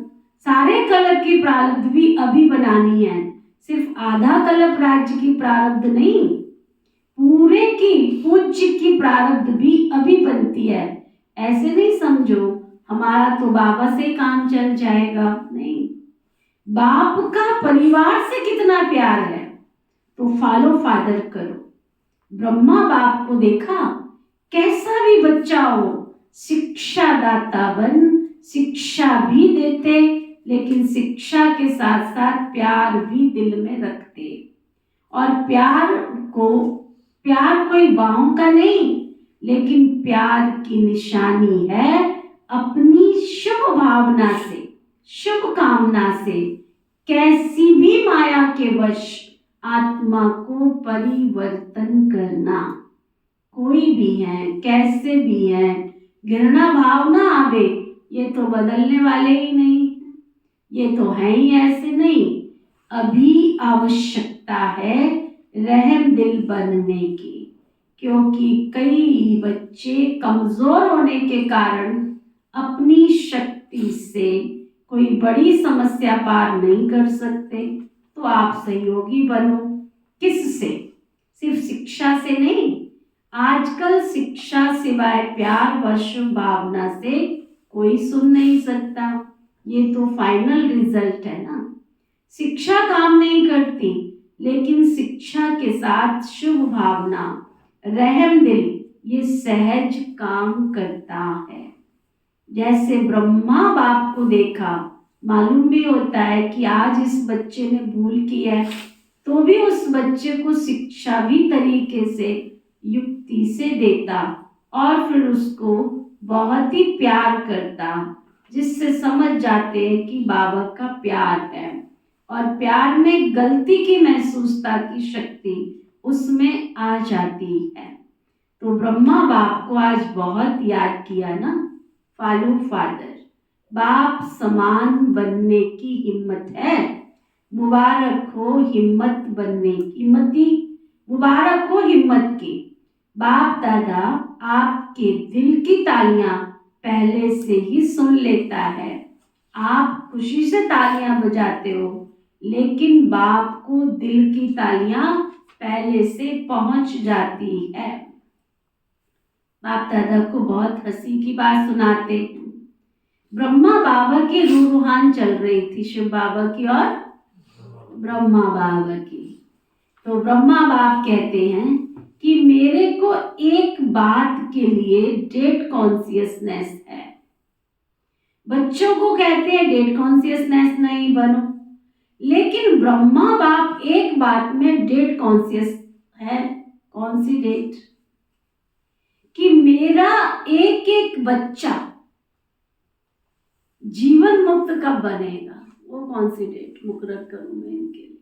सारे कल्प की प्रारब्ध भी अभी बनानी है। सिर्फ आधा कल्प राज्य की प्रारब्ध नहीं, पूरे की पूज्य की प्रारब्ध भी अभी बनती है। ऐसे नहीं समझो हमारा तो बाबा से काम चल जाएगा, नहीं। बाप का परिवार से कितना प्यार है तो फॉलो फादर करो। ब्रह्मा बाप को देखा, कैसा भी बच्चा हो शिक्षा दाता बन, शिक्षा भी देते, लेकिन शिक्षा के साथ साथ प्यार भी दिल में रखते। और प्यार कोई बाहों का नहीं, लेकिन प्यार की निशानी है अपनी शुभ भावना से, शुभ कामना से कैसी भी माया के वश आत्मा को परिवर्तन करना। कोई भी है, कैसे भी है, घृणा भावना आवे, ये तो बदलने वाले ही नहीं, ये तो है ही ऐसे नहीं। अभी आवश्यकता है रहम दिल बनने की, क्योंकि कई बच्चे कमजोर होने के कारण अपनी शक्ति से कोई बड़ी समस्या पार नहीं कर सकते। तो आप सहयोगी बनो। किससे? सिर्फ शिक्षा से नहीं, आजकल शिक्षा सिवाय प्यार व शुभ भावना से कोई सुन नहीं सकता। ये तो फाइनल रिजल्ट है ना। शिक्षा काम नहीं करती, लेकिन शिक्षा के साथ शुभ भावना, रहम दिल, ये सहज काम करता है। जैसे ब्रह्मा बाप को देखा, मालूम भी होता है कि आज इस बच्चे ने भूल की है, तो भी उस बच्चे को शिक्षा भी तरीके से युक्ति से देता और फिर उसको बहुत ही प्यार करता, जिससे समझ जाते हैं कि बाबा का प्यार है। और प्यार में गलती की महसूसता की शक्ति उसमें आ जाती है। तो ब्रह्मा बाप को आज बहुत याद किया ना, फालू फादर, बाप समान बनने की हिम्मत है, मुबारक हो हिम्मत बनने की, हिम्मती मुबारक हो हिम्मत की। बाप दादा आपके दिल की तालियां पहले से ही सुन लेता है। आप खुशी से तालियां बजाते हो, लेकिन बाप को दिल की तालियां पहले से पहुंच जाती है। बाप दादा को बहुत हंसी की बात सुनाते हैं। ब्रह्मा बाबा की रूहान चल रही थी, शिव बाबा की और ब्रह्मा बाबा की। तो ब्रह्मा बाप कहते हैं कि मेरे को एक बात के लिए डेट कॉन्शियसनेस है। बच्चों को कहते हैं डेट कॉन्शियसनेस नहीं बनो, लेकिन ब्रह्मा बाप एक बात में डेट कॉन्शियस है। कौन सी डेट? कि मेरा एक एक बच्चा जीवन मुक्त कब बनेगा, वो कौन सी डेट मुकर्रर करूं मैं इनके लिए।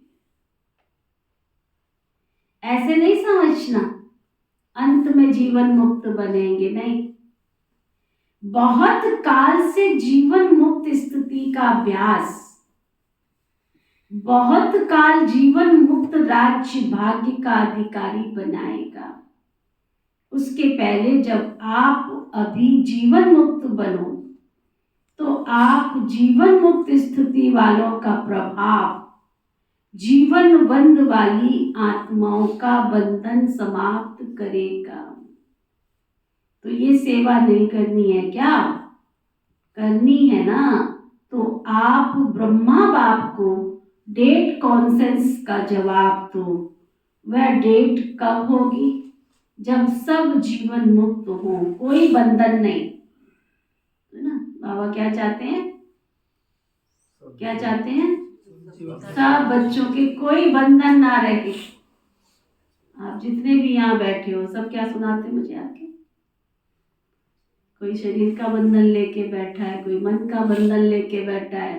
ऐसे नहीं समझना अंत में जीवन मुक्त बनेंगे, नहीं। बहुत काल से जीवन मुक्त स्थिति का अभ्यास, बहुत काल जीवन मुक्त राज्य भाग्य का अधिकारी बनाएगा। उसके पहले जब आप अभी जीवन मुक्त बनो, तो आप जीवन मुक्त स्थिति वालों का प्रभाव, जीवन बंध वाली आत्माओं का बंधन समाप्त करेगा। तो ये सेवा नहीं करनी है क्या? करनी है ना। तो आप ब्रह्मा बाप को डेट कॉन्सेंस का जवाब दो। वह डेट कब होगी? जब सब जीवन मुक्त हो, कोई बंधन नहीं, है ना। बाबा क्या चाहते हैं? क्या चाहते हैं? सब बच्चों के कोई बंधन ना रहे। आप जितने भी यहाँ बैठे हो सब क्या सुनाते मुझे आके? कोई शरीर का बंधन लेके बैठा है, कोई मन का बंधन लेके बैठा है,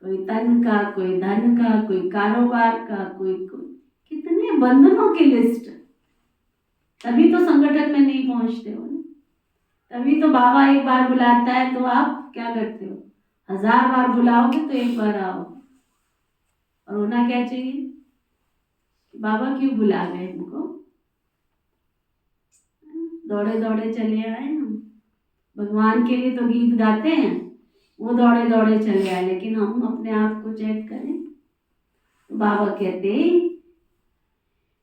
कोई तन का, कोई धन का, कोई कारोबार का, कोई कितने बंधनों की लिस्ट। तभी तो संगठन में नहीं पहुंचते हो ना। तभी तो बाबा एक बार बुलाता है तो आप क्या करते हो? 1000 बार बुलाओगे तो एक बार आओ। और होना क्या चाहिए? बाबा क्यों बुला रहे हमको? दौड़े दौड़े चले आए हम। भगवान के लिए तो गीत गाते हैं, वो दौड़े दौड़े चले आए, लेकिन हम अपने आप को चेक करें। तो बाबा कहते,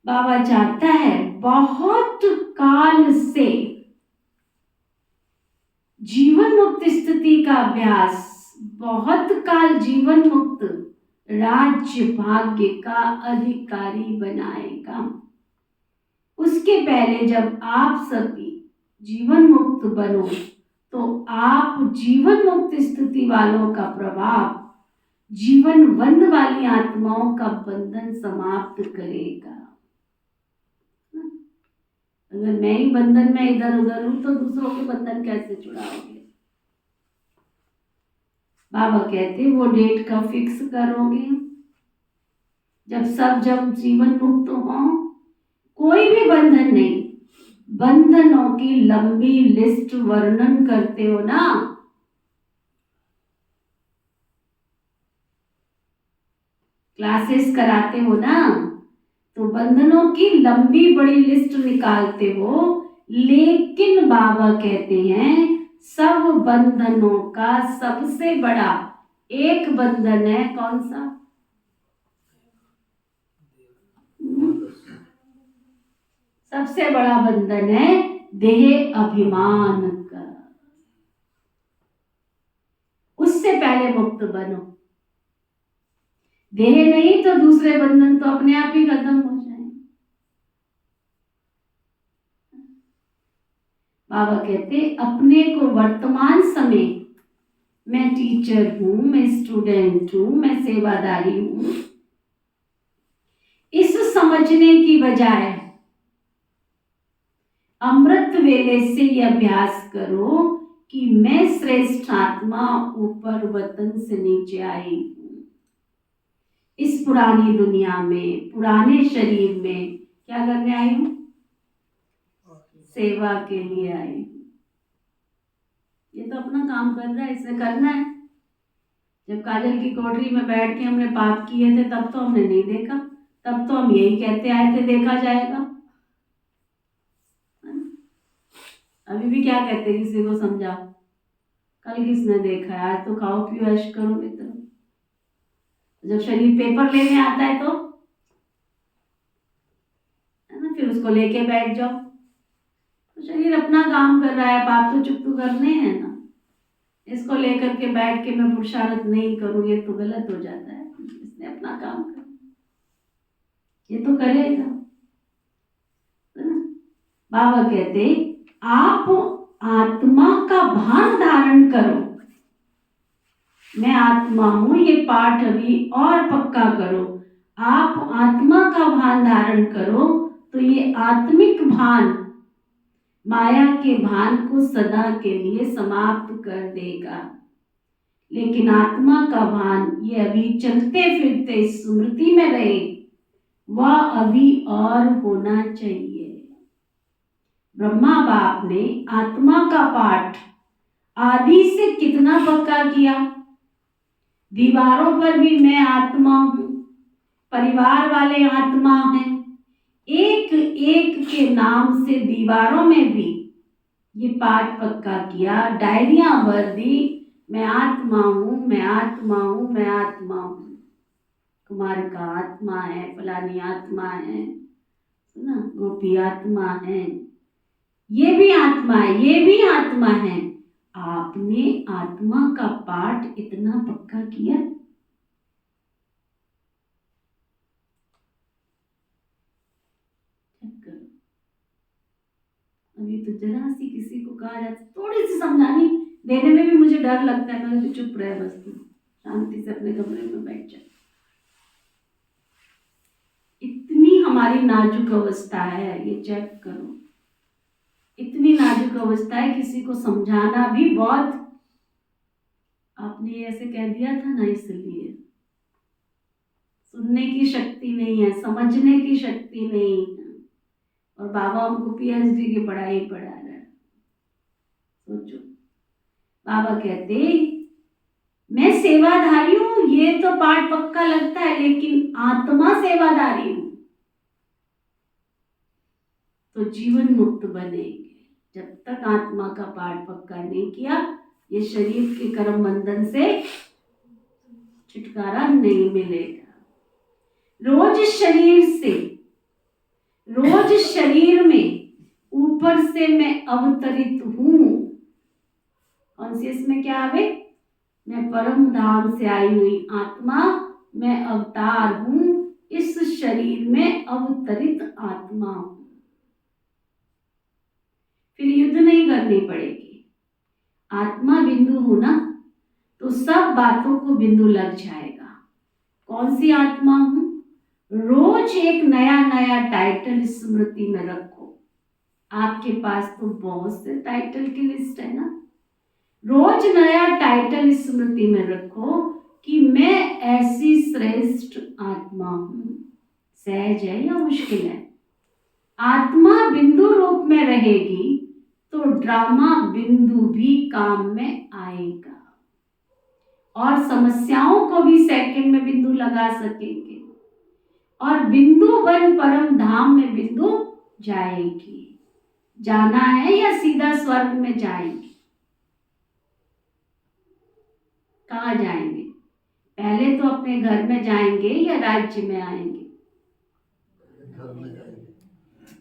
बाबा चाहता है बहुत काल से जीवन मुक्त स्थिति का अभ्यास, बहुत काल जीवन मुक्त राज्य भाग्य का अधिकारी बनाएगा। उसके पहले जब आप सभी जीवन मुक्त बनो, तो आप जीवन मुक्त स्थिति वालों का प्रभाव, जीवन बंध वाली आत्माओं का बंधन समाप्त करेगा। अगर मैं ही बंधन में इधर उधर हूं तो दूसरों के बंधन कैसे छुड़ाओगे? बाबा कहते वो डेट का फिक्स करोगे जब जीवन मुक्त हो, कोई भी बंधन नहीं। बंधनों की लंबी लिस्ट वर्णन करते हो ना, क्लासेस कराते हो ना, तो बंधनों की लंबी बड़ी लिस्ट निकालते हो। लेकिन बाबा कहते हैं सब बंधनों का सबसे बड़ा एक बंधन है। कौन सा? सबसे बड़ा बंधन है देह अभिमान का। उससे पहले मुक्त बनो। देह नहीं तो दूसरे बंधन तो अपने आप ही खत्म हो जाएंगे। बाबा कहते अपने को वर्तमान समय, मैं टीचर हूं, मैं स्टूडेंट हूं, मैं सेवादारी हूं, इस समझने की बजाय अमृत वेले से यह अभ्यास करो कि मैं श्रेष्ठ आत्मा ऊपर वतन से नीचे आई हूं। इस पुरानी दुनिया में, पुराने शरीर में क्या करने आई हूं? सेवा के लिए आई हूँ। ये तो अपना काम कर रहा है, इसे करना है। जब काजल की कोठरी में बैठ के हमने पाप किए थे तब तो हमने नहीं देखा, तब तो हम यही कहते आए थे देखा जाएगा। अभी भी क्या कहते किसी को समझाओ, कल किसने देखा है, आज तो खाओ पियो ऐश करो मित्र। जब शरीर पेपर लेने आता है तो है ना, फिर उसको लेके बैठ जाओ। तो शरीर अपना काम कर रहा है, पाप तो चुप करने हैं ना। इसको लेकर के बैठ के मैं पुरुषार्थ नहीं करूं, ये तो गलत हो जाता है। इसने अपना काम कर, ये तो करेगा, है ना। बाबा कहते आप आत्मा का भान धारण करो। मैं आत्मा हूं, ये पाठ अभी और पक्का करो। आप आत्मा का भान धारण करो तो ये आत्मिक भान माया के भान को सदा के लिए समाप्त कर देगा। लेकिन आत्मा का भान ये अभी चलते फिरते स्मृति में रहे, वह अभी और होना चाहिए। ब्रह्मा बाप ने आत्मा का पाठ आदि से कितना पक्का किया। दीवारों पर भी मैं आत्मा हूं, परिवार वाले आत्मा हैं, एक एक के नाम से दीवारों में भी ये पाठ पक्का किया। डायरियां भर दी, मैं आत्मा हूं, मैं आत्मा हूं, मैं आत्मा हूं। कुमार का आत्मा है, फलानी आत्मा है ना, गोपी आत्मा है, ये भी आत्मा है, ये भी आत्मा है। आपने आत्मा का पाठ इतना पक्का किया। अभी तो जरा सी किसी को कहा जाता, थोड़ी सी समझानी देने में भी मुझे डर लगता है। मैंने तो चुप रहे, बस तू शांति से अपने कमरे में बैठ जा। इतनी हमारी नाजुक अवस्था है, ये चेक करो। इतनी नाजुक अवस्था है, किसी को समझाना भी बहुत, आपने ऐसे कह दिया था ना, इसलिए सुनने की शक्ति नहीं है, समझने की शक्ति नहीं है। और बाबा हमको पीएचडी की पढ़ाई पढ़ा रहा है। सोचो, बाबा कहते मैं सेवाधारी हूं, ये तो पाठ पक्का लगता है, लेकिन आत्मा सेवाधारी हूं तो जीवन मुक्त बनेंगे। जब तक आत्मा का पाठ पक्का नहीं किया, ये शरीर के कर्म बंधन से छुटकारा नहीं मिलेगा। रोज शरीर में ऊपर से मैं अवतरित हूं। कॉन्शियस में क्या आवे, मैं परम धाम से आई हुई आत्मा, मैं अवतार हूं, इस शरीर में अवतरित आत्मा हूं। फिर युद्ध नहीं करनी पड़ेगी। आत्मा बिंदु हो ना, तो सब बातों को बिंदु लग जाएगा। कौन सी आत्मा हूं, रोज एक नया नया टाइटल स्मृति में रखो। आपके पास तो बहुत से टाइटल की लिस्ट है ना। रोज नया टाइटल स्मृति में रखो कि मैं ऐसी श्रेष्ठ आत्मा हूं। सहज है या मुश्किल है? आत्मा बिंदु रूप में रहेगी तो ड्रामा बिंदु भी काम में आएगा, और समस्याओं को भी सेकंड में बिंदु लगा सकेंगे, और बिंदु बन परम धाम में बिंदु जाएगी। जाना है या सीधा स्वर्ग में जाएंगे? कहाँ जाएंगे? पहले तो अपने घर में जाएंगे या राज्य में आएंगे? घर में जाएंगे।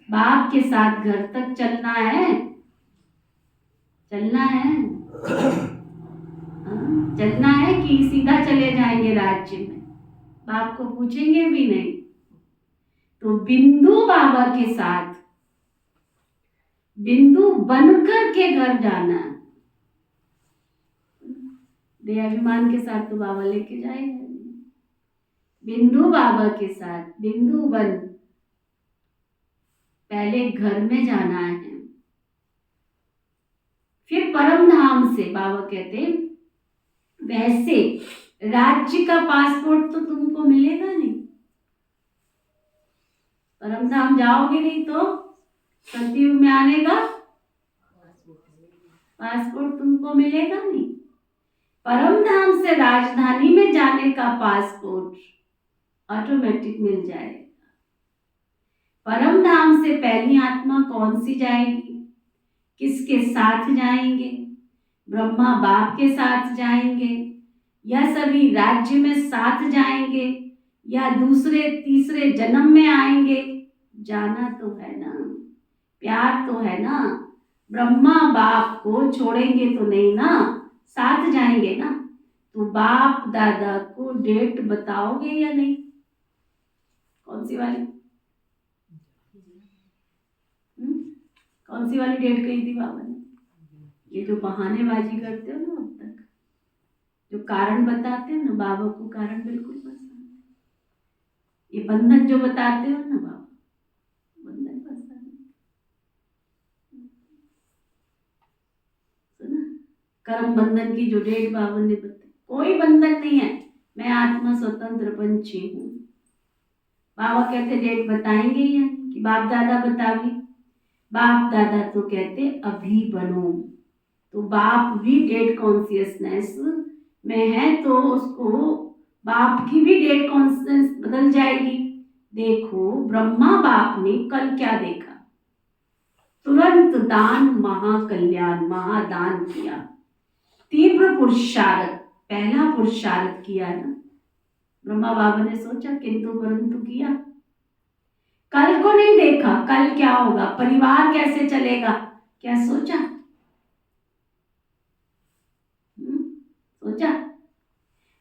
बाप के साथ घर तक चलना है, चलना है, चलना है कि सीधा चले जाएंगे राज्य में? बाप को पूछेंगे भी नहीं। तो बिंदु बाबा के साथ बिंदु बनकर के घर जाना है। देहाभिमान के साथ तो बाबा लेके जाएगा। बिंदु बाबा के साथ बिंदु बन पहले घर में जाना है, फिर परम धाम से। बाबा कहते वैसे राज्य का पासपोर्ट तो तुमको मिलेगा नहीं, परम धाम जाओगे नहीं तो सतयुग में आने का पासपोर्ट तुमको मिलेगा नहीं। परम धाम से राजधानी में जाने का पासपोर्ट ऑटोमेटिक मिल जाएगा। परम धाम से पहली आत्मा कौन सी जाएगी, किसके साथ जाएंगे? ब्रह्मा बाप के साथ जाएंगे या सभी राज्य में साथ जाएंगे या दूसरे तीसरे जन्म में आएंगे? जाना तो है ना, प्यार तो है ना। ब्रह्मा बाप को छोड़ेंगे तो नहीं ना, साथ जाएंगे ना। तो बाप दादा को डेट बताओगे या नहीं? कौन सी वाली कौन सी वाली डेट कही थी बाबा ने? ये जो बहानेबाजी करते हो ना, अब तक जो कारण बताते हो ना, बाबा को कारण बिल्कुल पसंद है। ये बंधन जो बताते हो ना बाबा, बंधन पसंद है। सुना, कर्म बंधन की जो डेट बाबा ने बताई, कोई बंधन नहीं है, मैं आत्मा स्वतंत्र पंछी हूँ। बाबा कहते डेट बताएंगे या कि बाप दादा बतावे? बाप दादा तो कहते अभी बनो। तो बाप भी डेट कॉन्शियसनेस में है तो उसको बाप की भी डेट कॉन्शियसनेस बदल जाएगी। देखो ब्रह्मा बाप ने कल क्या देखा, तुरंत दान महाकल्याण, महादान किया, तीव्र पुरुषार्थ, पहला पुरुषार्थ किया ना। ब्रह्मा बाबा ने सोचा किंतु परंतु किया, कल को नहीं देखा, कल क्या होगा, परिवार कैसे चलेगा, क्या सोचा? सोचा?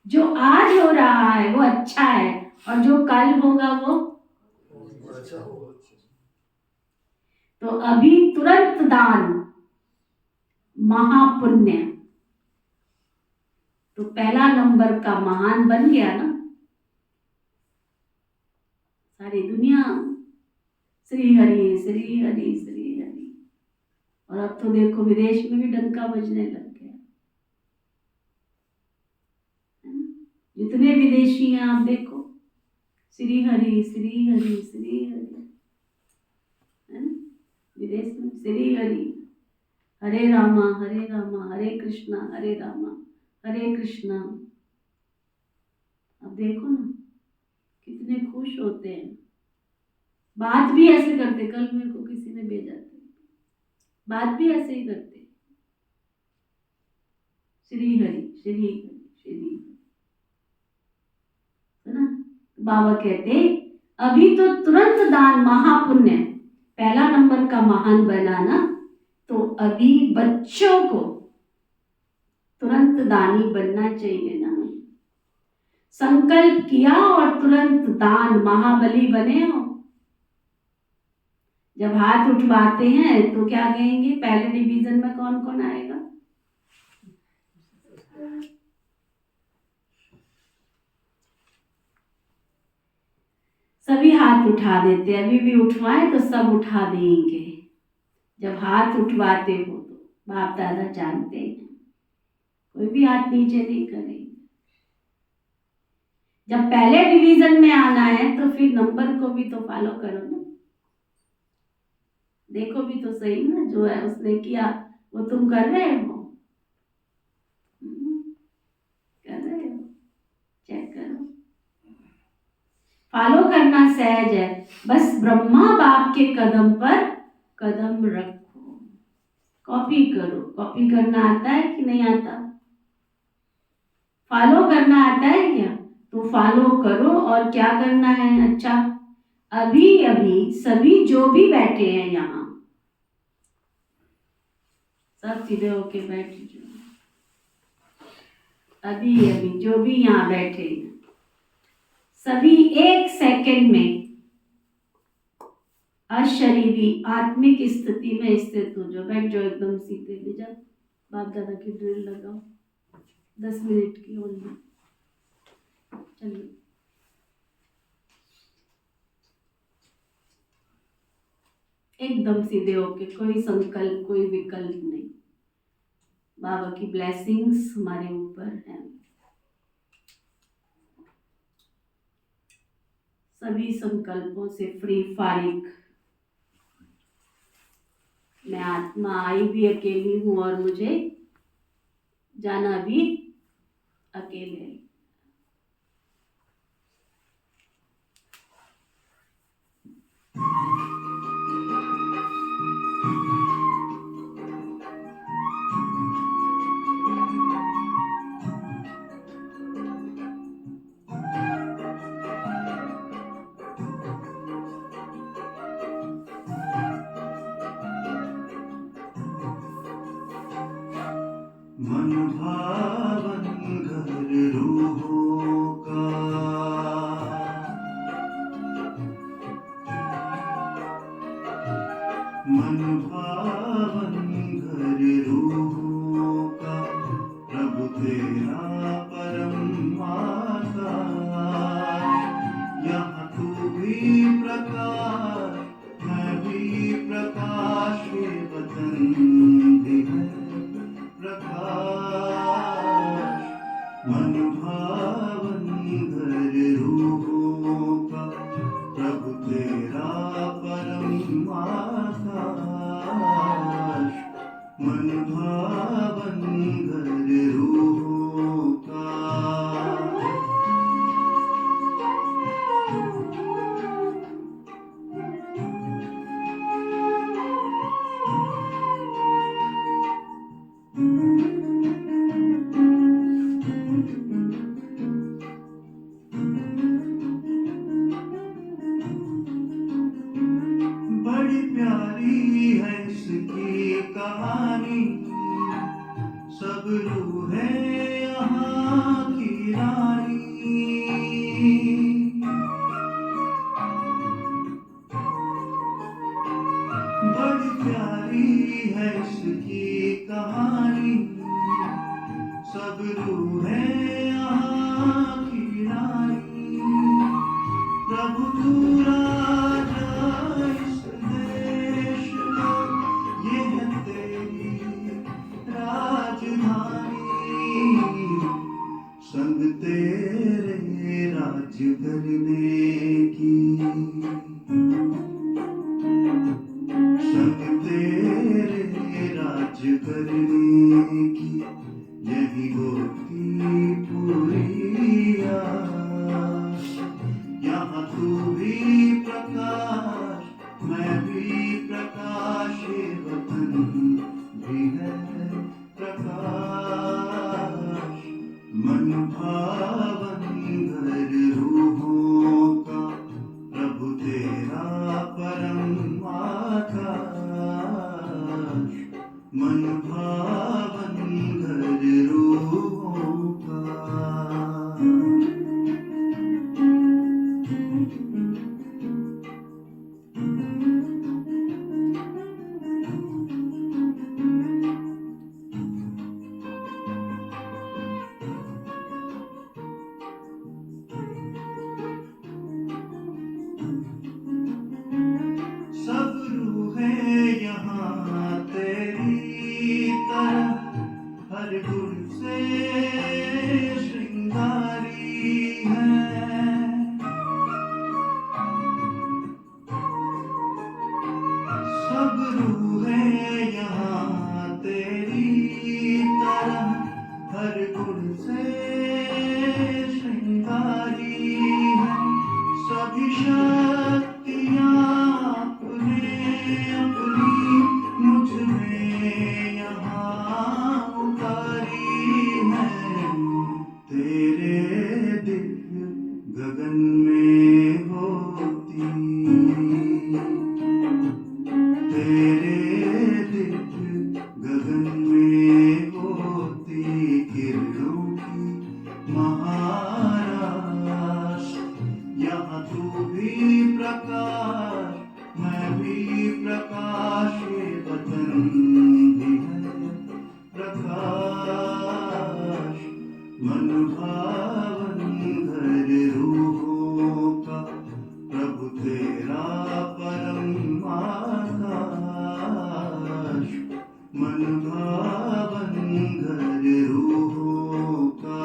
जो आज हो रहा है वो अच्छा है और जो कल होगा वो अच्छा होगा। तो अभी तुरंत दान महापुण्य, तो पहला नंबर का महान बन गया ना। सारी दुनिया श्री हरि श्री हरि श्री हरि, और अब तो देखो विदेश में भी डंका बजने लग गया। जितने विदेशी हैं आप देखो, श्री हरि श्री हरि श्री हरि, है ना? विदेश में श्री हरि, हरे रामा हरे कृष्णा हरे रामा हरे कृष्णा। अब देखो ना कितने खुश होते हैं, बात भी ऐसे करते। कल मेरे को किसी ने भेजा था, बात भी ऐसे ही करते, श्री हरि श्री हरि श्री हरि, है ना? बाबा कहते अभी तो तुरंत दान महापुण्य, पहला नंबर का महान बनाना। तो अभी बच्चों को तुरंत दानी बनना चाहिए ना। संकल्प किया और तुरंत दान महाबली बने हो। जब हाथ उठवाते हैं तो क्या कहेंगे, पहले डिवीजन में कौन कौन आएगा? सभी हाथ उठा देते, अभी भी उठवाए तो सब उठा देंगे। जब हाथ उठवाते हो तो बाप दादा जानते हैं, कोई भी हाथ नीचे नहीं करेंगे। जब पहले डिवीजन में आना है तो फिर नंबर को भी तो फॉलो करो ना। देखो भी तो सही ना, जो है उसने किया वो तुम कर रहे हो, कर रहे हो, चेक करो। फॉलो करना सहज है, बस ब्रह्मा बाप के कदम पर कदम रखो, कॉपी करो। कॉपी करना आता है कि नहीं आता? फॉलो करना आता है क्या? तो फॉलो करो। और क्या करना है? अच्छा, अभी अभी सभी जो भी बैठे हैं यहाँ, सब सीधे होके बैठ जाओ। अभी अभी जो भी यहाँ बैठे हैं सभी एक सेकंड में अशरीरी आत्मिक स्थिति में स्थित हो जाओ। बैठ जाओ एकदम सीधे, ले जाओ। बाप दादा की ड्रिल लगाओ 10 मिनट की ओनली। चलिए एकदम सीधे होके, कोई संकल्प कोई विकल्प नहीं। बाबा की ब्लेसिंग्स हमारे ऊपर है। सभी संकल्पों से फ्री, फारिग। मैं आत्मा आई भी अकेली हूँ और मुझे जाना भी अकेले। मन भावन घर रूहों का, मन भावन घर रूहों का, प्रभु तेरा परम आकाश। यहाँ तू भी प्रकाश, मैं भी प्रकाश, ये वतन भी है प्रकाश। मन भावन घर रूहों का, प्रभु तेरा परम आकाश। मन भावन घर रूहों का। बड़ी प्यारी है इसकी कहानी, सब रूहें यहाँ की रानी। बड़ी प्यारी है इसकी कहानी, सब रूहें यहाँ की रानी। प्रभु तू राजा इस देश का, ये है तेरी राजधानी। संग तेरे राज करने की, संग तेरे राज करने की, यही होती पूरी आस। यहाँ तू भी प्रकाश, मैं भी प्रकाश, ये वतन भी है प्रकाश। मन भावन घर रूहों का, प्रभु तेरा परम आकाश। मन भावन घर रूहों का। सब रूहें यहाँ तेरी तरह, हर गुण से श्रृंगारी है। सब रूहें यहाँ तेरी तरह, हर गुण से श्रृंगारी है। सभी शक्तियाँ अपने अपनी मुझ में यहाँ उतारी है। तेरे दिव्य गगन में होती, तेरे दिव्य गगन में होती किरणों की महाराश। यहाँ तू भी प्रकाश, मैं भी प्रकाश, ये वतन भी है प्रकाश। मन भावन घर रूहों का, प्रभु तेरा परम आकाश। मन भावन घर रूहों का।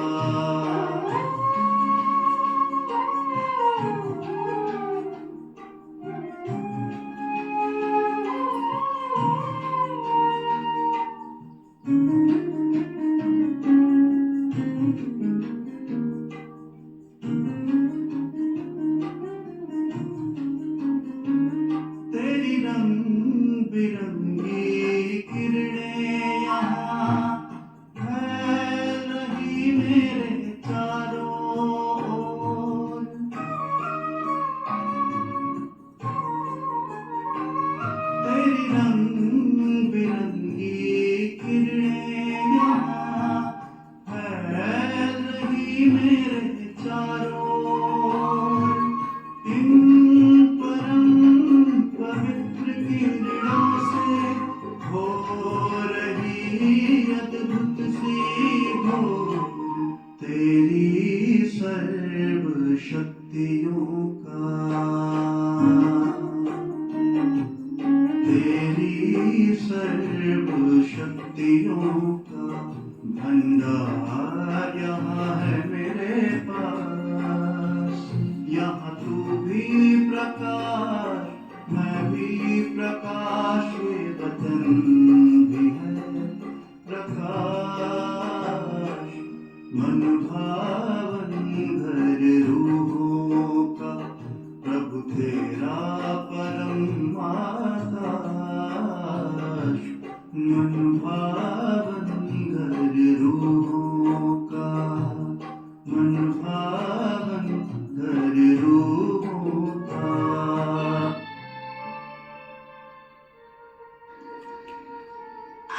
सर्व शक्तियों का भंडार यहाँ है मेरे पास। यहाँ तू भी प्रकाश, मैं भी प्रकाश, ये वतन भी है प्रकाश। मन भावन घर रूहों का, प्रभु तेरा परम आकाश। मन भावन घर रूहों का, मन भावन घर रूहों का।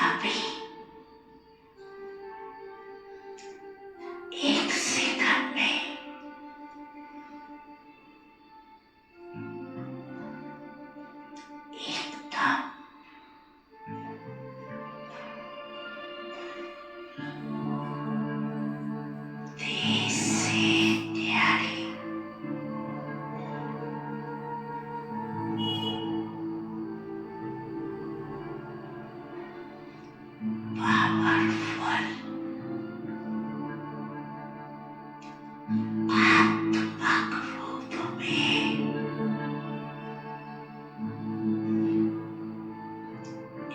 अभी एक सेकंड में एकदम तेज से न्यारी पावरफुल आत्मक रूप में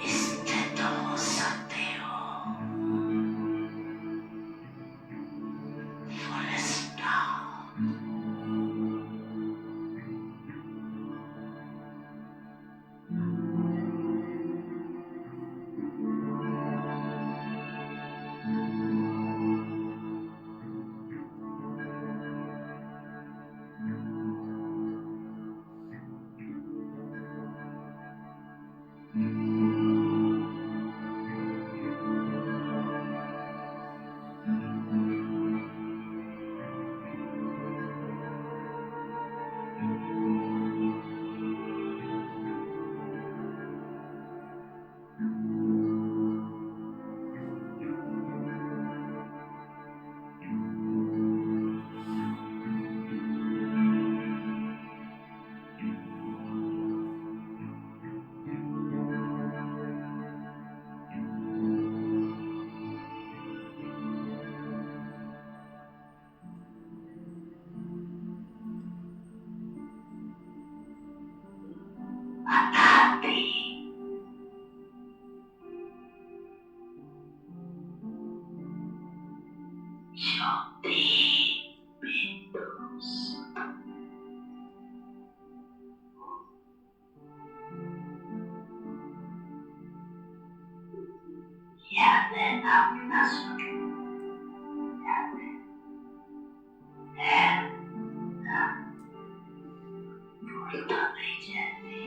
स्थित हो सकते हो। Full stop. अनादि ज्योति बिंदु याद है अपना स्वरूप, याद है ना, भूल तो नहीं जाती।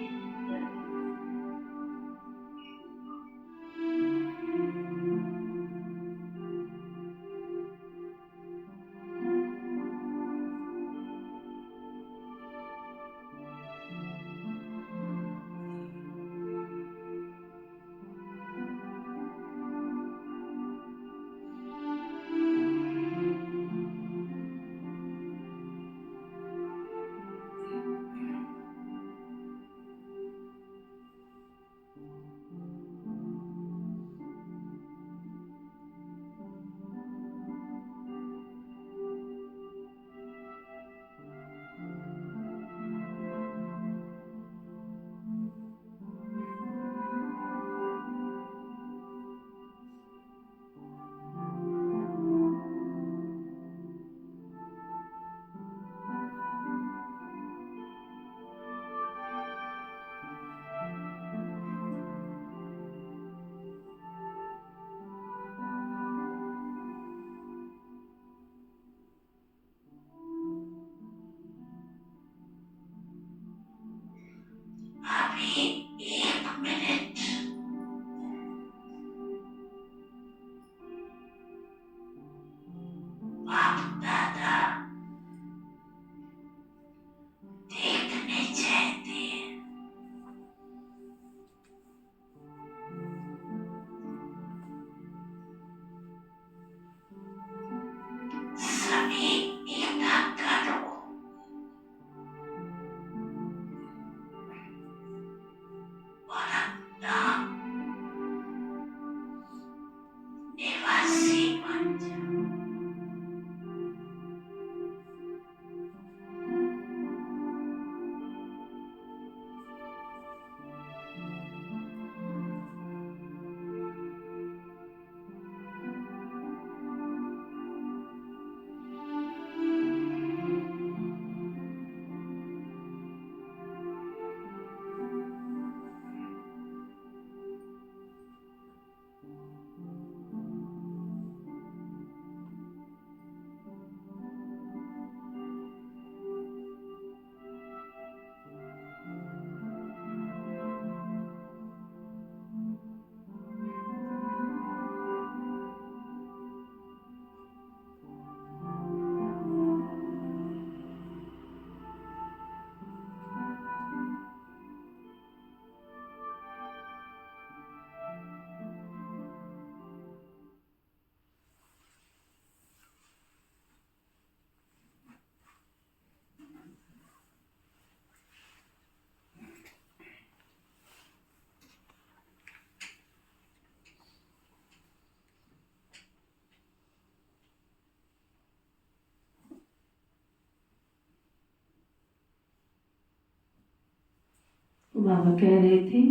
बाबा कह रहे थे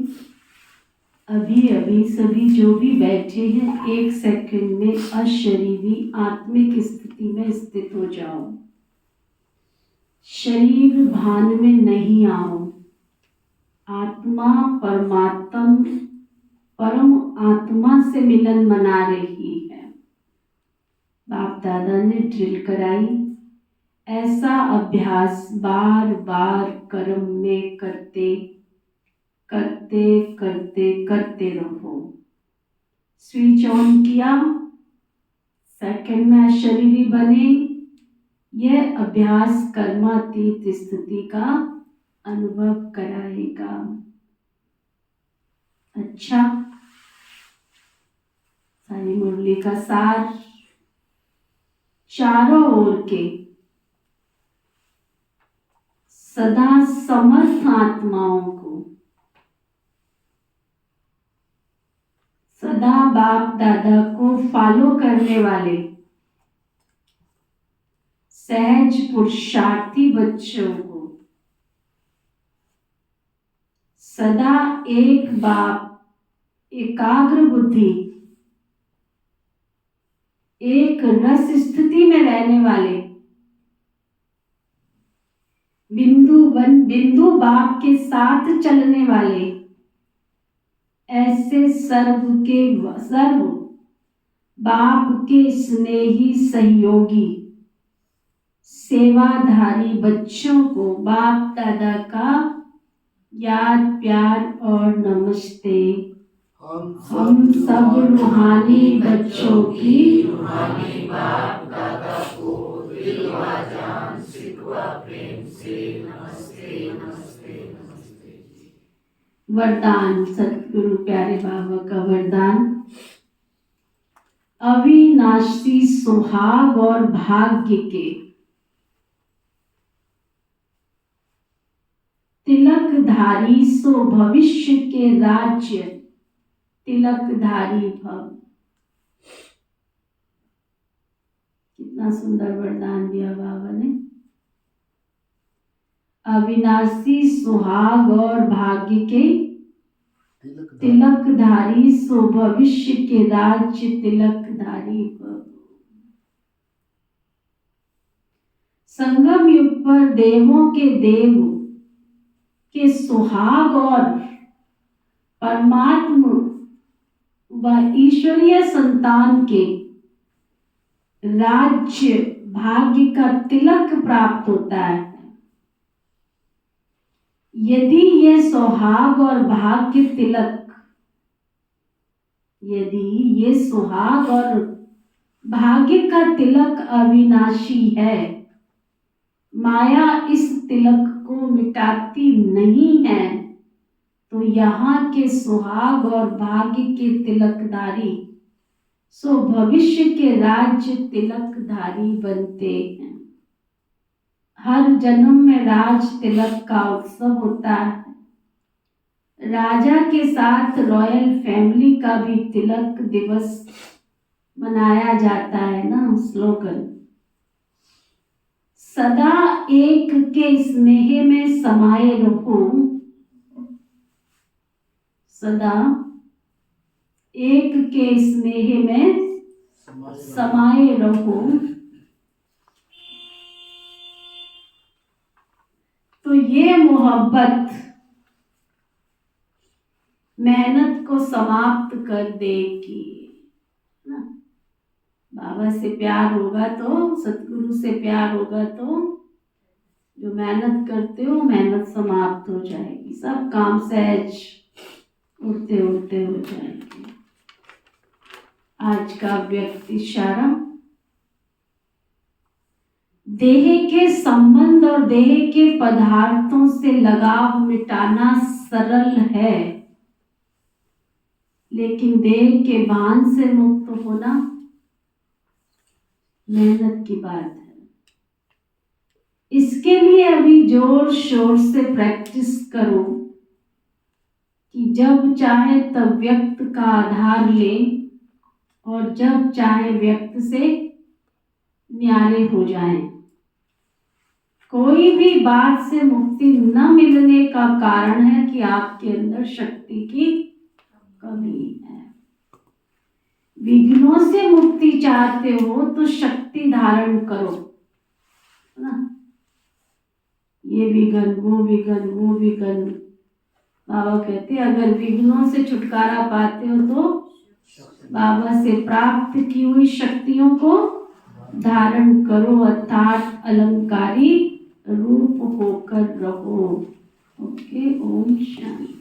अभी अभी सभी जो भी बैठे हैं 1 सेकंड में अशरीरी आत्मिक स्थिति में स्थित हो जाओ। शरीर भान में नहीं आओ। आत्मा परम आत्मा से मिलन मना रही है। बाप दादा ने ड्रिल कराई। ऐसा अभ्यास बार बार कर्म में करते रहो। स्विच ऑन किया, सेकंड में अशरीरी बने। यह अभ्यास कर्मातीत स्थिति का अनुभव कराएगा। अच्छा, सारी मुरली का सार चारों ओर के सदा समर्थ आत्माओं को, सदा बाप दादा को फॉलो करने वाले सहज पुरुषार्थी बच्चों को, सदा एक बाप एकाग्र बुद्धि एक रस स्थिति में रहने वाले बिंदु बाप के साथ चलने वाले ऐसे सर्व बाप के स्नेही सहयोगी सेवाधारी बच्चों को बाप दादा का याद प्यार और नमस्ते। हम सब रूहानी बच्चों की रूहानी बाप दादा को दिल व जान सिकवा प्रेम से नमस्ते नमस्ते नमस्ते। वरदान सतगुरु प्यारे बाबा का वरदान। अविनाशी सुहाग और भाग्य के तिलकधारी सो भविष्य के राज्य तिलकधारी भव। कितना सुंदर वरदान दिया बाबा ने। अविनाशी सुहाग और भाग्य के तिलकधारी सो भविष्य के राज्य तिलकधारी भव। संगम युग पर देवों के देव के सुहाग और परमात्मा व ईश्वरीय संतान के राज्य भाग्य का तिलक प्राप्त होता है। यदि ये सुहाग और भाग्य तिलक, यदि ये सुहाग और भाग्य का तिलक अविनाशी है, माया इस तिलक को मिटाती नहीं है, तो यहाँ के सुहाग और भाग्य के तिलकधारी सो भविष्य के राज्य तिलकधारी बनते हैं। हर जन्म में राज तिलक का उत्सव होता है। राजा के साथ रॉयल फैमिली का भी तिलक दिवस मनाया जाता है ना। स्लोगन सदा एक के स्नेह में समाये रहो, सदा एक के स्नेह में समाये रहो। तो ये मोहब्बत मेहनत को समाप्त कर देगी ना। बाबा से प्यार होगा तो, सतगुरु से प्यार होगा तो जो मेहनत करते हो मेहनत समाप्त हो जाएगी। सब काम सहज उड़ते उड़ते हो जाएंगे। आज का व्यक्त इशारा, देह के संबंध और देह के पदार्थों से लगाव मिटाना सरल है, लेकिन देह के भान से मुक्त होना मेहनत की बात है। इसके लिए अभी जोर शोर से प्रैक्टिस करो कि जब चाहे तब व्यक्त का आधार ले और जब चाहे व्यक्त से न्यारे हो जाएं। कोई भी बात से मुक्ति न मिलने का कारण है कि आपके अंदर शक्ति की कमी है। विघ्नों से मुक्ति चाहते हो तो शक्ति धारण करो, है ना। ये विघ्न वो विघ्न वो विघ्न, बाबा कहते अगर विघ्नों से छुटकारा पाते हो तो बाबा से प्राप्त की हुई शक्तियों को धारण करो, अर्थात अलंकारी रूप होकर रहो। ओके, ओम शांति।